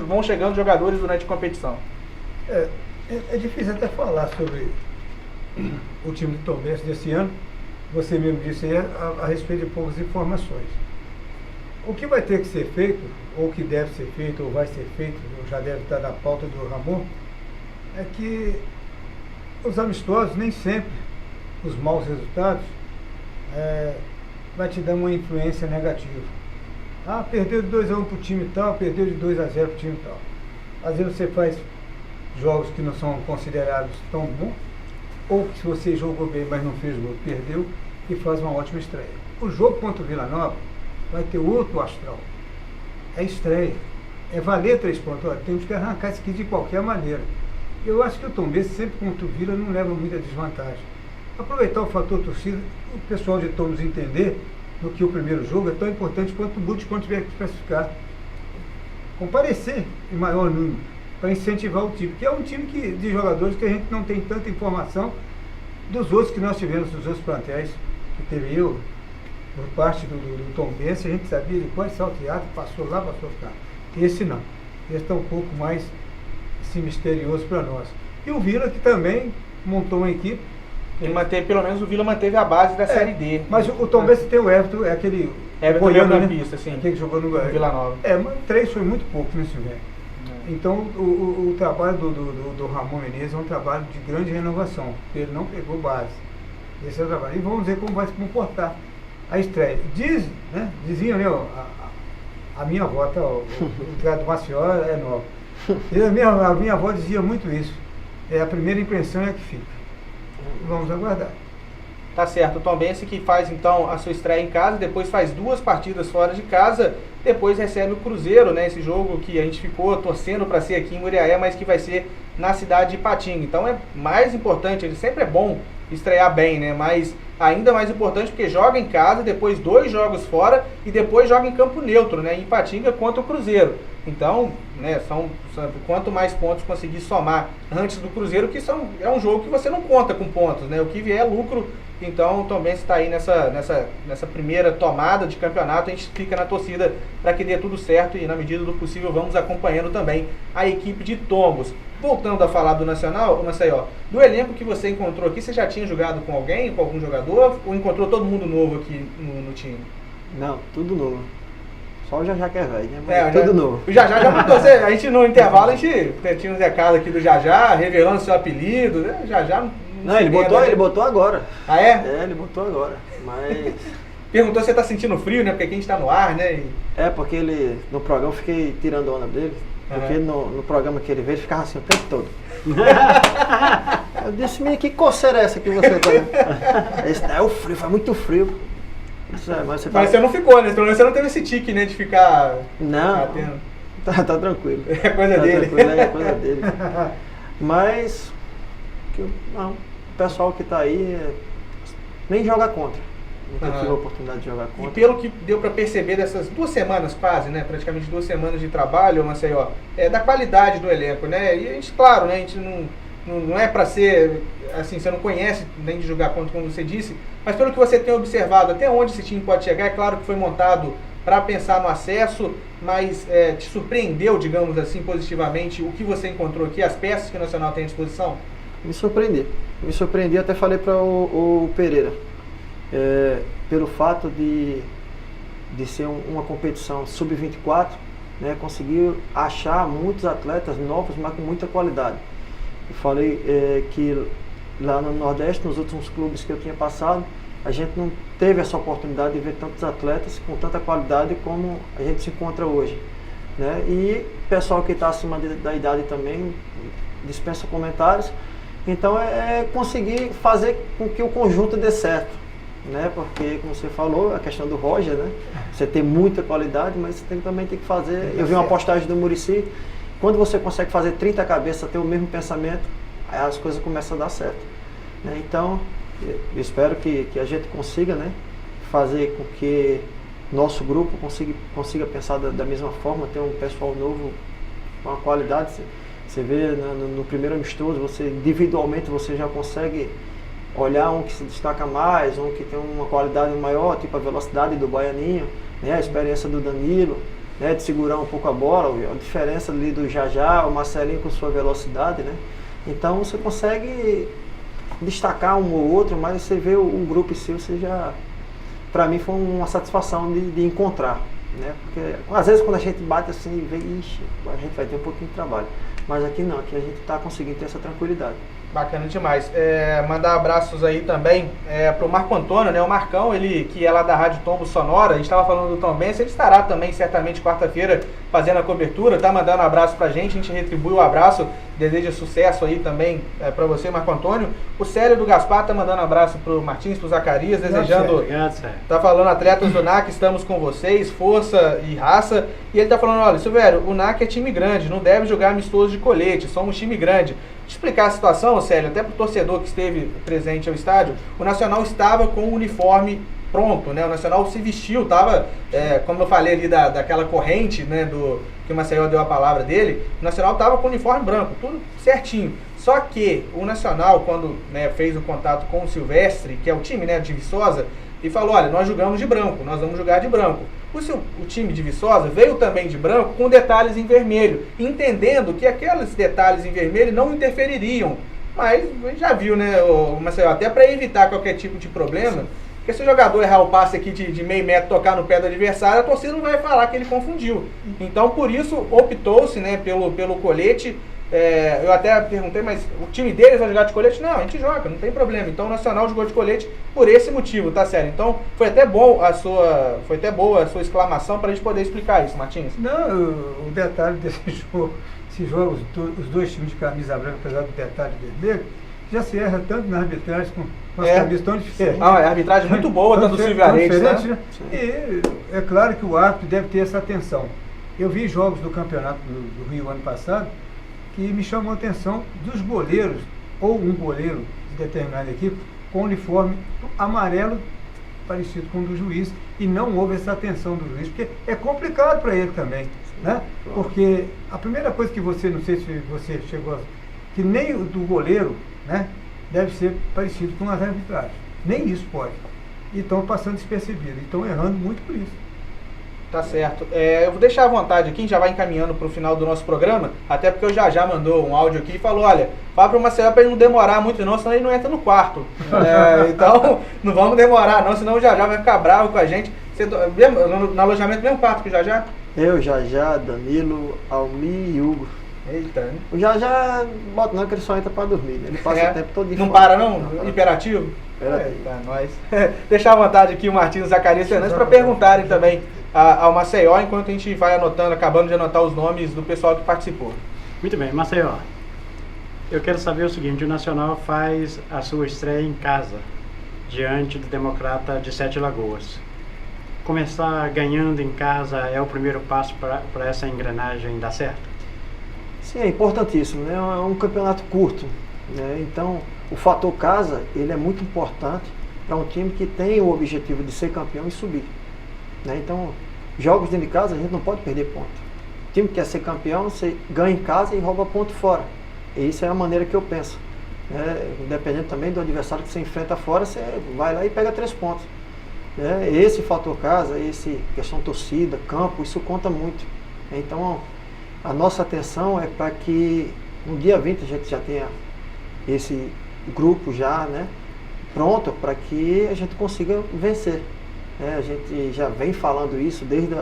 vão chegando jogadores durante a competição. É difícil até falar sobre o time do Tombense desse ano. Você mesmo disse aí a respeito de poucas informações. O que vai ter que ser feito, ou que deve ser feito, ou vai ser feito, ou já deve estar na pauta do Ramon, é que os amistosos, nem sempre os maus resultados, vai te dar uma influência negativa. Perdeu de 2-1 para o time tal, perdeu de 2-0 para o time tal. Às vezes você faz jogos que não são considerados tão bons, ou que se você jogou bem, mas não fez gol, perdeu, e faz uma ótima estreia. O jogo contra o Vila Nova vai ter outro astral. É estreia. É valer 3 pontos. Olha, temos que arrancar isso aqui de qualquer maneira. Eu acho que o Tombense, sempre contra o Vila, não leva muita desvantagem. Aproveitar o fator torcida, o pessoal de Tombos entender no que o primeiro jogo é tão importante quanto o Bute quando tiver que classificar. Comparecer em maior número, para incentivar o time, que é um time de jogadores que a gente não tem tanta informação dos outros que nós tivemos, dos outros plantéis, que teve eu, por parte do Tombense, a gente sabia de quais salteados, passou lá, passou cá. Esse não. Esse está um pouco mais assim, misterioso para nós. E o Vila, que também montou uma equipe. Pelo menos o Vila manteve a base da Série D. Mas o Tombense tem o Everton, é aquele goiano, né? Sim. Aquele que jogou no Vila Nova. Mas 3 foi muito pouco nesse inverno. Então o trabalho do Ramon Menezes é um trabalho de grande renovação. Ele não pegou base. Esse é o trabalho. E vamos ver como vai se comportar a estreia. Diziam, né, A minha avó, o Teatro Maceió é nova. A minha avó dizia muito isso. A primeira impressão é que fica. Vamos aguardar. Tá certo, o Tombense que faz então a sua estreia em casa, depois faz 2 partidas fora de casa, depois recebe o Cruzeiro, né? Esse jogo que a gente ficou torcendo para ser aqui em Muriaé, mas que vai ser na cidade de Ipatinga. Então é mais importante, ele sempre é bom estrear bem, né? Mas ainda mais importante porque joga em casa, depois 2 jogos fora e depois joga em campo neutro, né? Em Ipatinga contra o Cruzeiro. Então, né, quanto mais pontos conseguir somar antes do Cruzeiro, que é um jogo que você não conta com pontos, né? O que vier é lucro. Então o Tombense está aí nessa primeira tomada de campeonato. A gente fica na torcida para que dê tudo certo e na medida do possível vamos acompanhando também a equipe de Tombos. Voltando a falar do Nacional, Maceió, do elenco que você encontrou aqui, você já tinha jogado com alguém, com algum jogador, ou encontrou todo mundo novo aqui no time? Não, tudo novo. Só o Jajá que é velho, né? Mas tudo novo. O Jajá já mandou você. A gente no intervalo, a gente tinha uns recados aqui do Jajá, revelando seu apelido, né? O Jajá não, ele botou agora. Ah, é? É, ele botou agora. Mas. Perguntou se você tá sentindo frio, né? Porque aqui a gente tá no ar, né? É, porque no programa eu fiquei tirando onda dele. Porque no programa que ele veio, ele ficava assim o tempo todo. Eu disse, menino, que coceira é essa que você tá? Esse é o frio, faz muito frio. Mas você não ficou, né? Pelo menos você não teve esse tique, né? De ficar. Não. Tá tranquilo. É coisa dele. É coisa dele. Mas. O pessoal que tá aí nem joga contra. Nunca tive a oportunidade de jogar contra. E pelo que deu para perceber dessas 2 semanas quase, né? Praticamente 2 semanas de trabalho, Maceió, da qualidade do elenco, né? E a gente, claro, né? A gente não é para ser, assim, você não conhece nem de jogar contra, como você disse, mas pelo que você tem observado, até onde esse time pode chegar, é claro que foi montado para pensar no acesso, mas te surpreendeu, digamos assim, positivamente o que você encontrou aqui, as peças que o Nacional tem à disposição? Me surpreendi, até falei para o Pereira, pelo fato de ser uma competição sub-24, né, conseguiu achar muitos atletas novos, mas com muita qualidade. Eu falei que lá no Nordeste, nos últimos clubes que eu tinha passado, a gente não teve essa oportunidade de ver tantos atletas com tanta qualidade como a gente se encontra hoje, né? E o pessoal que está acima da idade também dispensa comentários. Então conseguir fazer com que o conjunto dê certo, né? Porque, como você falou, a questão do Roger, né? Você tem muita qualidade, mas você também tem que fazer. Eu vi uma postagem do Muricy, quando você consegue fazer 30 cabeças, ter o mesmo pensamento, aí as coisas começam a dar certo, né? Então, eu espero que a gente consiga, né, fazer com que nosso grupo consiga pensar da mesma forma, ter um pessoal novo com uma qualidade. Você vê no primeiro amistoso, individualmente você já consegue olhar um que se destaca mais, um que tem uma qualidade maior, tipo a velocidade do Baianinho, né, a experiência do Danilo, né, de segurar um pouco a bola, a diferença ali do Jajá, o Marcelinho com sua velocidade, né? Então você consegue destacar um ou outro, mas você vê o grupo em si, você já, para mim foi uma satisfação de encontrar, né? Porque às vezes quando a gente bate assim e vê, ixi, a gente vai ter um pouquinho de trabalho, mas aqui não, aqui a gente está conseguindo ter essa tranquilidade. Bacana demais. Mandar abraços aí também pro Marco Antônio, né? O Marcão, ele que é lá da Rádio Tombo Sonora, a gente estava falando do Tombense, ele estará também certamente quarta-feira fazendo a cobertura, tá mandando um abraço pra gente, a gente retribui o abraço, deseja sucesso aí também para você, Marco Antônio. O Célio do Gaspar tá mandando um abraço pro Martins, pro Zacarias, desejando... Obrigado, Célio. Tá falando, atletas do NAC, estamos com vocês, força e raça. E ele tá falando, olha, Silvério, o NAC é time grande, não deve jogar amistoso de colete, somos time grande. Explicar a situação, Célio, até para o torcedor que esteve presente ao estádio, o Nacional estava com o uniforme pronto, né? O Nacional se vestiu, estava, como eu falei ali daquela corrente, né, que o Maceió deu a palavra dele, o Nacional estava com o uniforme branco, tudo certinho. Só que o Nacional, quando, né, fez o contato com o Silvestre, que é o time, né, de Viçosa, e falou, olha, nós jogamos de branco, nós vamos jogar de branco. O time de Viçosa veio também de branco com detalhes em vermelho, entendendo que aqueles detalhes em vermelho não interfeririam. Mas a gente já viu, né, Maceió, até para evitar qualquer tipo de problema, porque se o jogador errar o passe aqui de meio metro, tocar no pé do adversário, a torcida não vai falar que ele confundiu. Então, por isso, optou-se, né, pelo colete. eu até perguntei, mas o time deles vai jogar de colete? Não, a gente joga, não tem problema. Então o Nacional jogou de colete por esse motivo, tá sério? Então foi até boa a sua exclamação para a gente poder explicar isso, Martins. Não, o detalhe desse jogo, esse jogo, os dois times de camisa branca, apesar do detalhe vermelho, já se erra tanto na arbitragem com as camisas tão diferentes. A arbitragem muito boa, tanto do Silvio Aredes, né? E é claro que o árbitro deve ter essa atenção. Eu vi jogos do campeonato do Rio ano passado que me chamou a atenção dos goleiros, ou um goleiro de determinada equipe, com uniforme amarelo parecido com o do juiz, e não houve essa atenção do juiz, porque é complicado para ele também, né? Porque a primeira coisa que você, não sei se você chegou a... que nem o do goleiro, né, deve ser parecido com as arbitragens. Nem isso pode. E estão passando despercebido, e estão errando muito por isso. Tá certo. Eu vou deixar à vontade aqui, já vai encaminhando para o final do nosso programa, até porque o já mandou um áudio aqui e falou, olha, fala para o Maceió para ele não demorar muito não, senão ele não entra no quarto. Então, não vamos demorar não, senão o já vai ficar bravo com a gente. Você, no alojamento, mesmo quarto que o já? Eu, já, Danilo, Almi e Hugo. Eita, né? O já bota não, que ele só entra para dormir, né? Ele passa o tempo todo de Não fora. para não? Hiperativo? Eita, nós. Deixar à vontade aqui o Martins Zacarias Fernandes para perguntarem também ao Maceió, enquanto a gente vai anotando, acabando de anotar os nomes do pessoal que participou. Muito bem, Maceió. Eu quero saber o seguinte, o Nacional faz a sua estreia em casa, diante do Democrata de Sete Lagoas. Começar ganhando em casa é o primeiro passo para essa engrenagem dar certo? Sim, é importantíssimo, né? É um campeonato curto, né? Então, o fator casa, ele é muito importante para um time que tem o objetivo de ser campeão e subir, né? Então, jogos dentro de casa, a gente não pode perder ponto. O time que quer ser campeão, você ganha em casa e rouba ponto fora. E isso é a maneira que eu penso, né? Independente também do adversário que você enfrenta fora, você vai lá e pega 3 pontos. Né? Esse fator casa, esse questão torcida, campo, isso conta muito. Então, a nossa atenção é para que no dia 20 a gente já tenha esse grupo já, né, pronto para que a gente consiga vencer. A gente já vem falando isso desde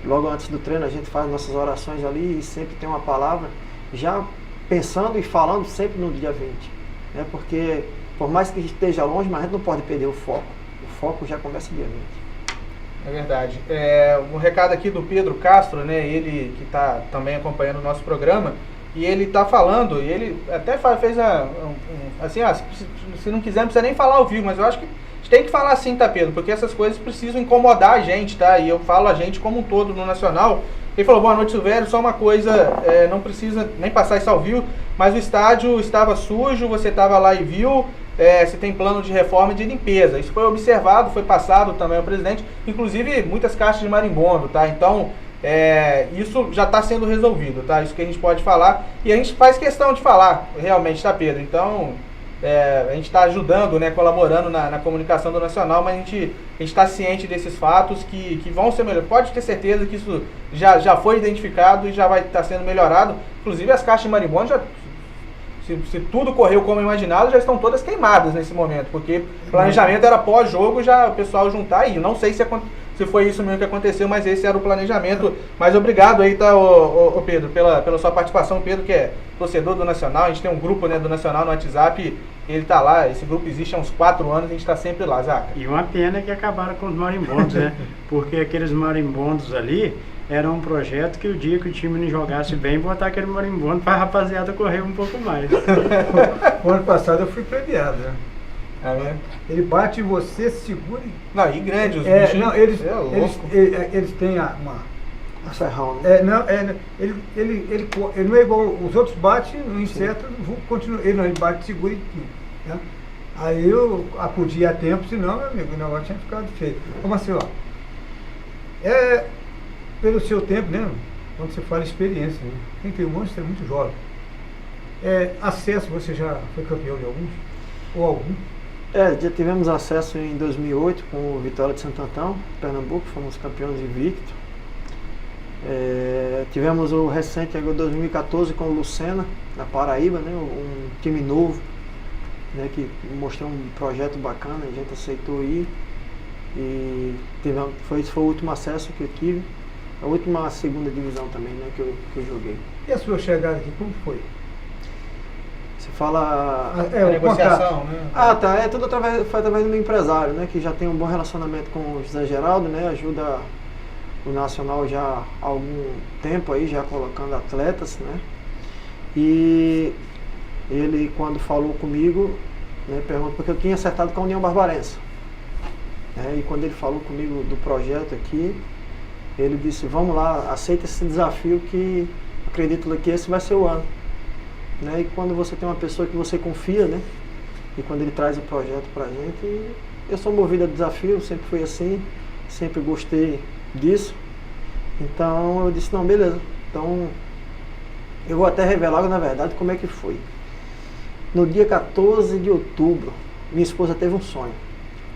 logo antes do treino, a gente faz nossas orações ali e sempre tem uma palavra, já pensando e falando sempre no dia 20. Né, porque por mais que a gente esteja longe, mas a gente não pode perder o foco. O foco já começa dia 20. É verdade. Um recado aqui do Pedro Castro, né? Ele que está também acompanhando o nosso programa, e ele está falando, e ele até fez assim, se não quiser não precisa nem falar ao vivo, mas eu acho que a gente tem que falar assim, tá, Pedro? Porque essas coisas precisam incomodar a gente, tá? E eu falo a gente como um todo no Nacional. Ele falou, boa noite, Silvério, só uma coisa, não precisa nem passar isso ao vivo, mas o estádio estava sujo, você estava lá e viu, se tem plano de reforma e de limpeza. Isso foi observado, foi passado também ao presidente, inclusive muitas caixas de marimbondo, tá? Então, isso já está sendo resolvido, tá? Isso que a gente pode falar, e a gente faz questão de falar, realmente, tá, Pedro? Então, a gente está ajudando, né, colaborando na comunicação do Nacional, mas a gente está ciente desses fatos que vão ser melhorados. Pode ter certeza que isso já foi identificado e já vai estar sendo melhorado. Inclusive as caixas de marimbondo, se tudo correu como imaginado, já estão todas queimadas nesse momento, porque o planejamento era pós-jogo já o pessoal juntar aí. Não sei se foi isso mesmo que aconteceu, mas esse era o planejamento. Mas obrigado aí, tá, o Pedro, pela sua participação. Pedro, que é torcedor do Nacional, a gente tem um grupo, né, do Nacional no WhatsApp, ele tá lá, esse grupo existe há uns 4 anos, a gente tá sempre lá, Zaca. E uma pena que acabaram com os marimbondos, né? Porque aqueles marimbondos ali era um projeto que o dia que o time não jogasse bem, botar aquele marimbondo pra rapaziada correr um pouco mais. O ano passado eu fui premiado, né? Ele bate em você, segura e... Não, e grande, os bichos... Não, eles têm uma ferrão, né? Ele não é igual os outros, bate no inseto, continua. Ele bate, segura e... Né? Aí eu acudi a tempo, senão, meu amigo, o negócio tinha ficado feio. Como assim, ó? Pelo seu tempo, né? Quando você fala experiência, né? 31 anos, você é muito jovem. Acesso, você já foi campeão de alguns? Ou algum? Já tivemos acesso em 2008 com o Vitória de Santo Antão, Pernambuco, fomos campeões invicto. Tivemos o recente, agora 2014, com o Lucena, na Paraíba, né? Um time novo, né? Que mostrou um projeto bacana, a gente aceitou ir. E foi o último acesso que eu tive. a última segunda divisão também, né, que eu joguei. E a sua chegada aqui, como foi? Você fala... O negociação, contato. né? Ah, tá. É tudo foi através do meu empresário, né? Que já tem um bom relacionamento com o José Geraldo, né? Ajuda o Nacional já há algum tempo aí, já colocando atletas, né? E ele, quando falou comigo, né, perguntou porque eu tinha acertado com a União Barbarense. E quando ele falou comigo do projeto aqui, ele disse, vamos lá, aceita esse desafio que acredito que esse vai ser o ano. Né? E quando você tem uma pessoa que você confia, né? E quando ele traz o projeto pra gente, eu sou movido a desafio, sempre fui assim, sempre gostei disso. Então eu disse, não, beleza. Então eu vou até revelar, na verdade, como é que foi. No dia 14 de outubro, minha esposa teve um sonho.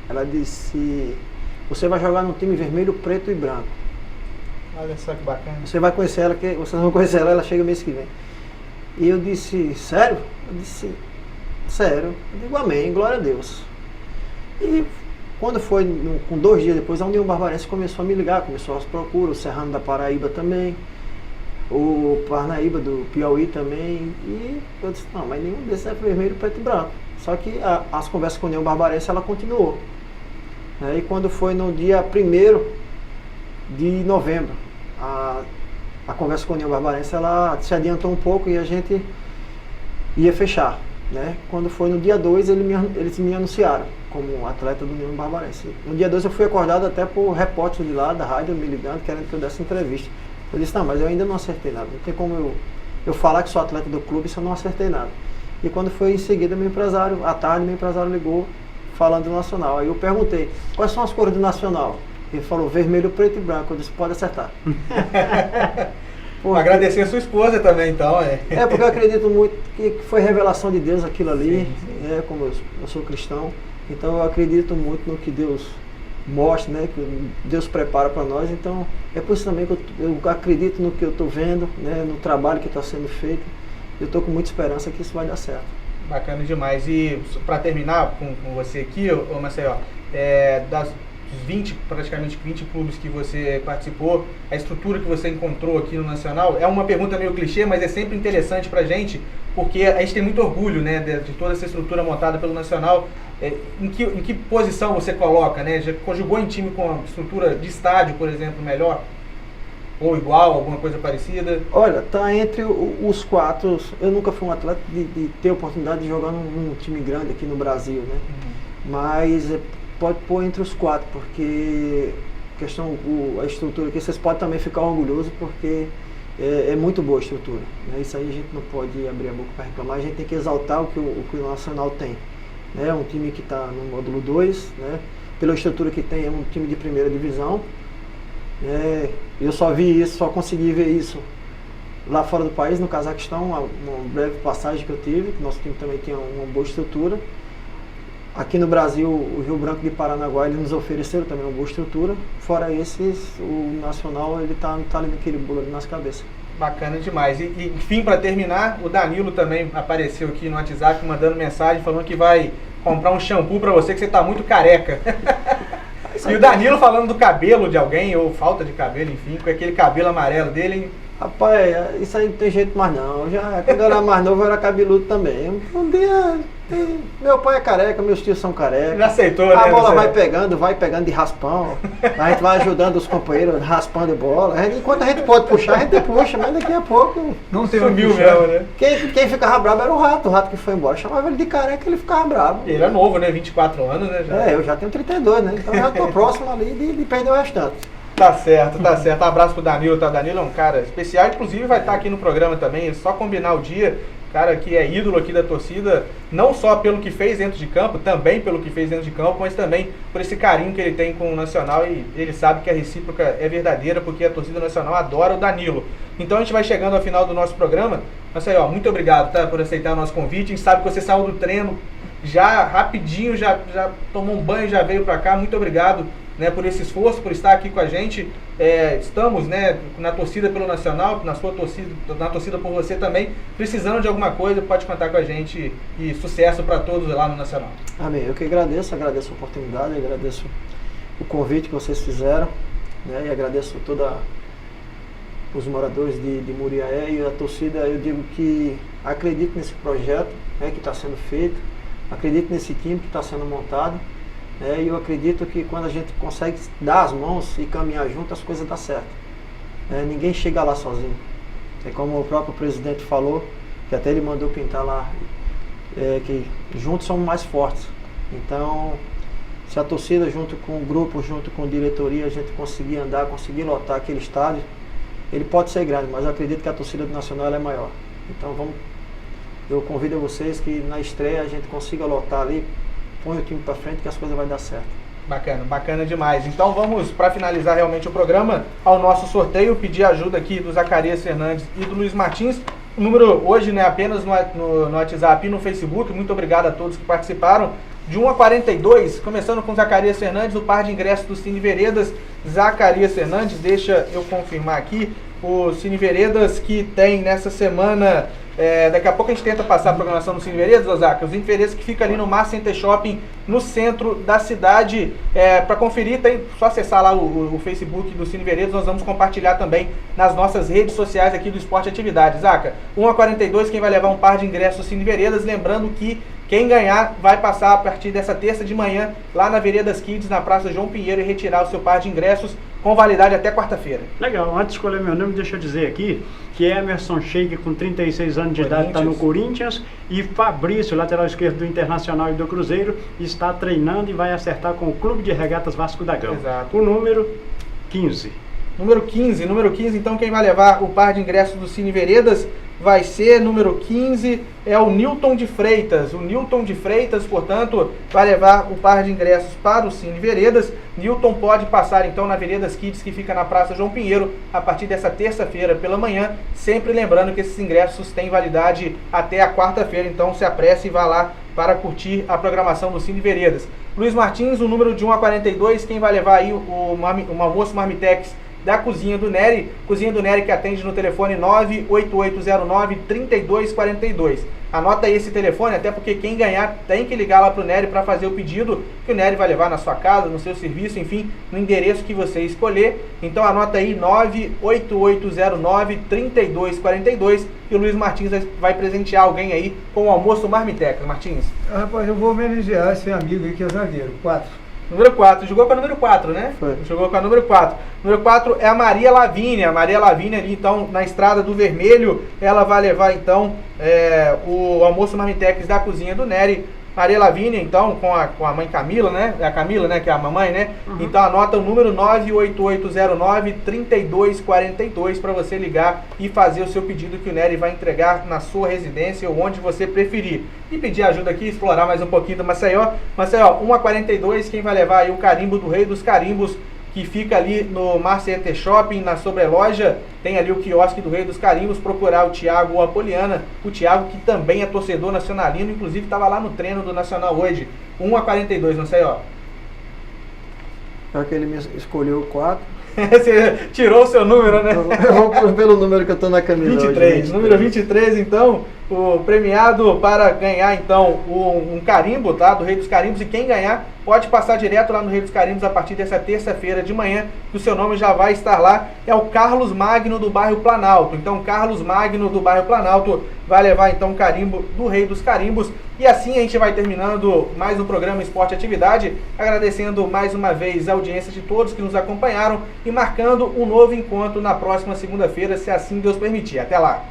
Ela disse, você vai jogar num time vermelho, preto e branco. Olha só que bacana. Você vai conhecer ela, vocês vão conhecer ela, ela chega mês que vem. E eu disse, sério? Eu disse, sério. Eu digo, amém, glória a Deus. E quando foi, com 2 dias depois, a União Barbarense começou a me ligar, começou as procuras, o Serrano da Paraíba também, o Parnaíba do Piauí também. E eu disse, não, mas nenhum desses é vermelho, preto e branco. Só que as conversas com a União Barbarense, ela continuou. E quando foi no dia 1º de novembro, a conversa com a União Barbarense, ela se adiantou um pouco e a gente ia fechar, né? Quando foi no dia 2, eles me anunciaram como atleta do União Barbarense. No dia 2 eu fui acordado até por repórter de lá da rádio me ligando, querendo que eu desse entrevista. Eu disse, não, mas eu ainda não acertei nada, não tem como eu falar que sou atleta do clube se eu não acertei nada. E quando foi em seguida, meu empresário, à tarde, meu empresário ligou falando do Nacional. Aí eu perguntei, quais são as cores do Nacional? Ele falou, vermelho, preto e branco. Eu disse, pode acertar. Agradecer a sua esposa também, então. Porque eu acredito muito que foi revelação de Deus aquilo ali, sim. Como eu sou cristão. Então eu acredito muito no que Deus mostra, né, que Deus prepara para nós. Então é por isso também que eu acredito no que eu estou vendo, né, no trabalho que está sendo feito. Eu estou com muita esperança que isso vai dar certo. Bacana demais. E para terminar com você aqui, Maceió, das 20, praticamente 20 clubes que você participou, a estrutura que você encontrou aqui no Nacional, é uma pergunta meio clichê, mas é sempre interessante pra gente, porque a gente tem muito orgulho, né, de toda essa estrutura montada pelo Nacional. Em que posição você coloca, né? Já conjugou em time com a estrutura de estádio, por exemplo, melhor? Ou igual, alguma coisa parecida? Olha, tá entre os 4. Eu nunca fui um atleta de ter a oportunidade de jogar num time grande aqui no Brasil, né? Mas pode pôr entre os 4, porque a estrutura aqui, vocês podem também ficar orgulhosos, porque é muito boa a estrutura, né? Isso aí a gente não pode abrir a boca para reclamar, a gente tem que exaltar o que o Nacional tem. É um time que está no módulo 2, né? Pela estrutura que tem, é um time de primeira divisão. Eu só vi isso, só consegui ver isso lá fora do país, no Cazaquistão, uma breve passagem que eu tive, que nosso time também tinha uma boa estrutura. Aqui no Brasil, o Rio Branco de Paranaguá, eles nos ofereceram também uma boa estrutura. Fora esses, o Nacional, ele tá ali naquele bolo ali nas cabeças. Bacana demais. E enfim, para terminar, o Danilo também apareceu aqui no WhatsApp mandando mensagem falando que vai comprar um shampoo para você, que você tá muito careca. E o Danilo falando do cabelo de alguém, ou falta de cabelo, enfim, com aquele cabelo amarelo dele. Rapaz, isso aí não tem jeito mais não. Quando eu era mais novo, eu era cabeludo também. Um dia, meu pai é careca, meus tios são carecas. Já aceitou, né? A bola vai pegando de raspão. A gente vai ajudando os companheiros, raspando bola. Enquanto a gente pode puxar, a gente puxa, mas daqui a pouco... Não tem sumiu mesmo, né? Quem ficava bravo era o rato que foi embora. Chamava ele de careca, ele ficava bravo. Ele é novo, né? 24 anos, né? Eu já tenho 32, né? Então já tô próximo ali de perder o restante. Tá certo. Abraço pro Danilo, tá? O Danilo é um cara especial, inclusive vai estar aqui no programa também, é só combinar o dia. Cara que é ídolo aqui da torcida, não só pelo que fez dentro de campo, também pelo que fez dentro de campo, mas também por esse carinho que ele tem com o Nacional, e ele sabe que a recíproca é verdadeira, porque a torcida nacional adora o Danilo. Então a gente vai chegando ao final do nosso programa. Maceió, muito obrigado, tá, por aceitar o nosso convite. A gente sabe que você saiu do treino já rapidinho, já tomou um banho, já veio pra cá. Muito obrigado, né, por esse esforço, por estar aqui com a gente. Estamos, né, na torcida pelo Nacional, na torcida por você também. Precisando de alguma coisa, pode contar com a gente, e sucesso para todos lá no Nacional. Amém. Eu que agradeço a oportunidade, agradeço o convite que vocês fizeram, né, e agradeço toda os moradores de Muriaé e a torcida, eu digo que acredito nesse projeto, né, que está sendo feito, acredito nesse time que está sendo montado, e eu acredito que quando a gente consegue dar as mãos e caminhar junto, as coisas dão certo. Ninguém chega lá sozinho. É como o próprio presidente falou, que até ele mandou pintar lá, que juntos somos mais fortes. Então, se a torcida junto com o grupo, junto com a diretoria, a gente conseguir andar, conseguir lotar aquele estádio, ele pode ser grande, mas eu acredito que a torcida do Nacional ela é maior. Então eu convido a vocês que na estreia a gente consiga lotar ali, põe o time para frente que as coisas vão dar certo. Bacana, bacana demais. Então vamos, para finalizar realmente o programa, ao nosso sorteio, pedir ajuda aqui do Zacarias Fernandes e do Luiz Martins. O número hoje, né, apenas no WhatsApp e no Facebook. Muito obrigado a todos que participaram. De 1 a 42, começando com Zacarias Fernandes, o par de ingressos do Cine Veredas. Zacarias Fernandes, deixa eu confirmar aqui, o Cine Veredas que tem nessa semana, daqui a pouco a gente tenta passar a programação do Cine Veredas, Osaka, o Cine Veredas que fica ali no Mar Center Shopping, no centro da cidade. Para conferir, tem só acessar lá o Facebook do Cine Veredas, nós vamos compartilhar também nas nossas redes sociais aqui do Esporte Atividade. Zaca, 1 a 42, quem vai levar um par de ingressos do Cine Veredas, lembrando que quem ganhar vai passar a partir dessa terça de manhã lá na Veredas Kids, na Praça João Pinheiro, e retirar o seu par de ingressos com validade até quarta-feira. Legal, antes de escolher meu nome, deixa eu dizer aqui que Emerson Sheik, com 36 anos de idade, está no Corinthians, e Fabrício, lateral esquerdo do Internacional e do Cruzeiro, está treinando e vai acertar com o Clube de Regatas Vasco da Gama. Exato. O número 15. Número 15, então quem vai levar o par de ingressos do Cine Veredas vai ser número 15, é o Newton de Freitas. O Newton de Freitas, portanto, vai levar o par de ingressos para o Cine Veredas. Newton pode passar então na Veredas Kids, que fica na Praça João Pinheiro, a partir dessa terça-feira pela manhã, sempre lembrando que esses ingressos têm validade até a quarta-feira, então se apresse e vá lá para curtir a programação do Cine Veredas. Luiz Martins, o número de 1 a 42, quem vai levar aí o almoço Marmitex da Cozinha do Nery que atende no telefone 98809-3242. Anota aí esse telefone, até porque quem ganhar tem que ligar lá para o Nery para fazer o pedido, que o Nery vai levar na sua casa, no seu serviço, enfim, no endereço que você escolher. Então anota aí 98809-3242 e o Luiz Martins vai presentear alguém aí com o almoço Marmitex. Martins? Rapaz, eu vou homenagear esse amigo aí que é zagueiro, 4. Número 4, jogou com a número 4, né? Foi. Jogou com a número 4. Número 4 é a Maria Lavínia. A Maria Lavínia ali, então, na Estrada do Vermelho, ela vai levar, então, o almoço Marmitex da Cozinha do Nery. Maria Lavínia, então, com a mãe Camila, né? É a Camila, né? Que é a mamãe, né? Uhum. Então, anota o número 98809-3242 para você ligar e fazer o seu pedido que o Nery vai entregar na sua residência ou onde você preferir. E pedir ajuda aqui, explorar mais um pouquinho do Maceió. Maceió, 1 a 42, quem vai levar aí o carimbo do Rei dos Carimbos, que fica ali no Mar Center Shopping, na sobreloja, tem ali o quiosque do Rei dos Carimbos, procurar o Thiago ou a Poliana, o Thiago que também é torcedor nacionalino, inclusive estava lá no treino do Nacional hoje. 1 a 42, não sei, ó. Pior que ele me escolheu o 4. Você tirou o seu número, né? Eu vou pelo número que eu tô na camisa 23, hoje, número 23, então, o premiado para ganhar, então, um carimbo, tá? Do Rei dos Carimbos, e quem ganhar pode passar direto lá no Rei dos Carimbos a partir dessa terça-feira de manhã, que o seu nome já vai estar lá. É o Carlos Magno do bairro Planalto. Então, Carlos Magno do bairro Planalto vai levar, então, o carimbo do Rei dos Carimbos. E assim a gente vai terminando mais um programa Esporte Atividade, agradecendo mais uma vez a audiência de todos que nos acompanharam e marcando um novo encontro na próxima segunda-feira, se assim Deus permitir. Até lá!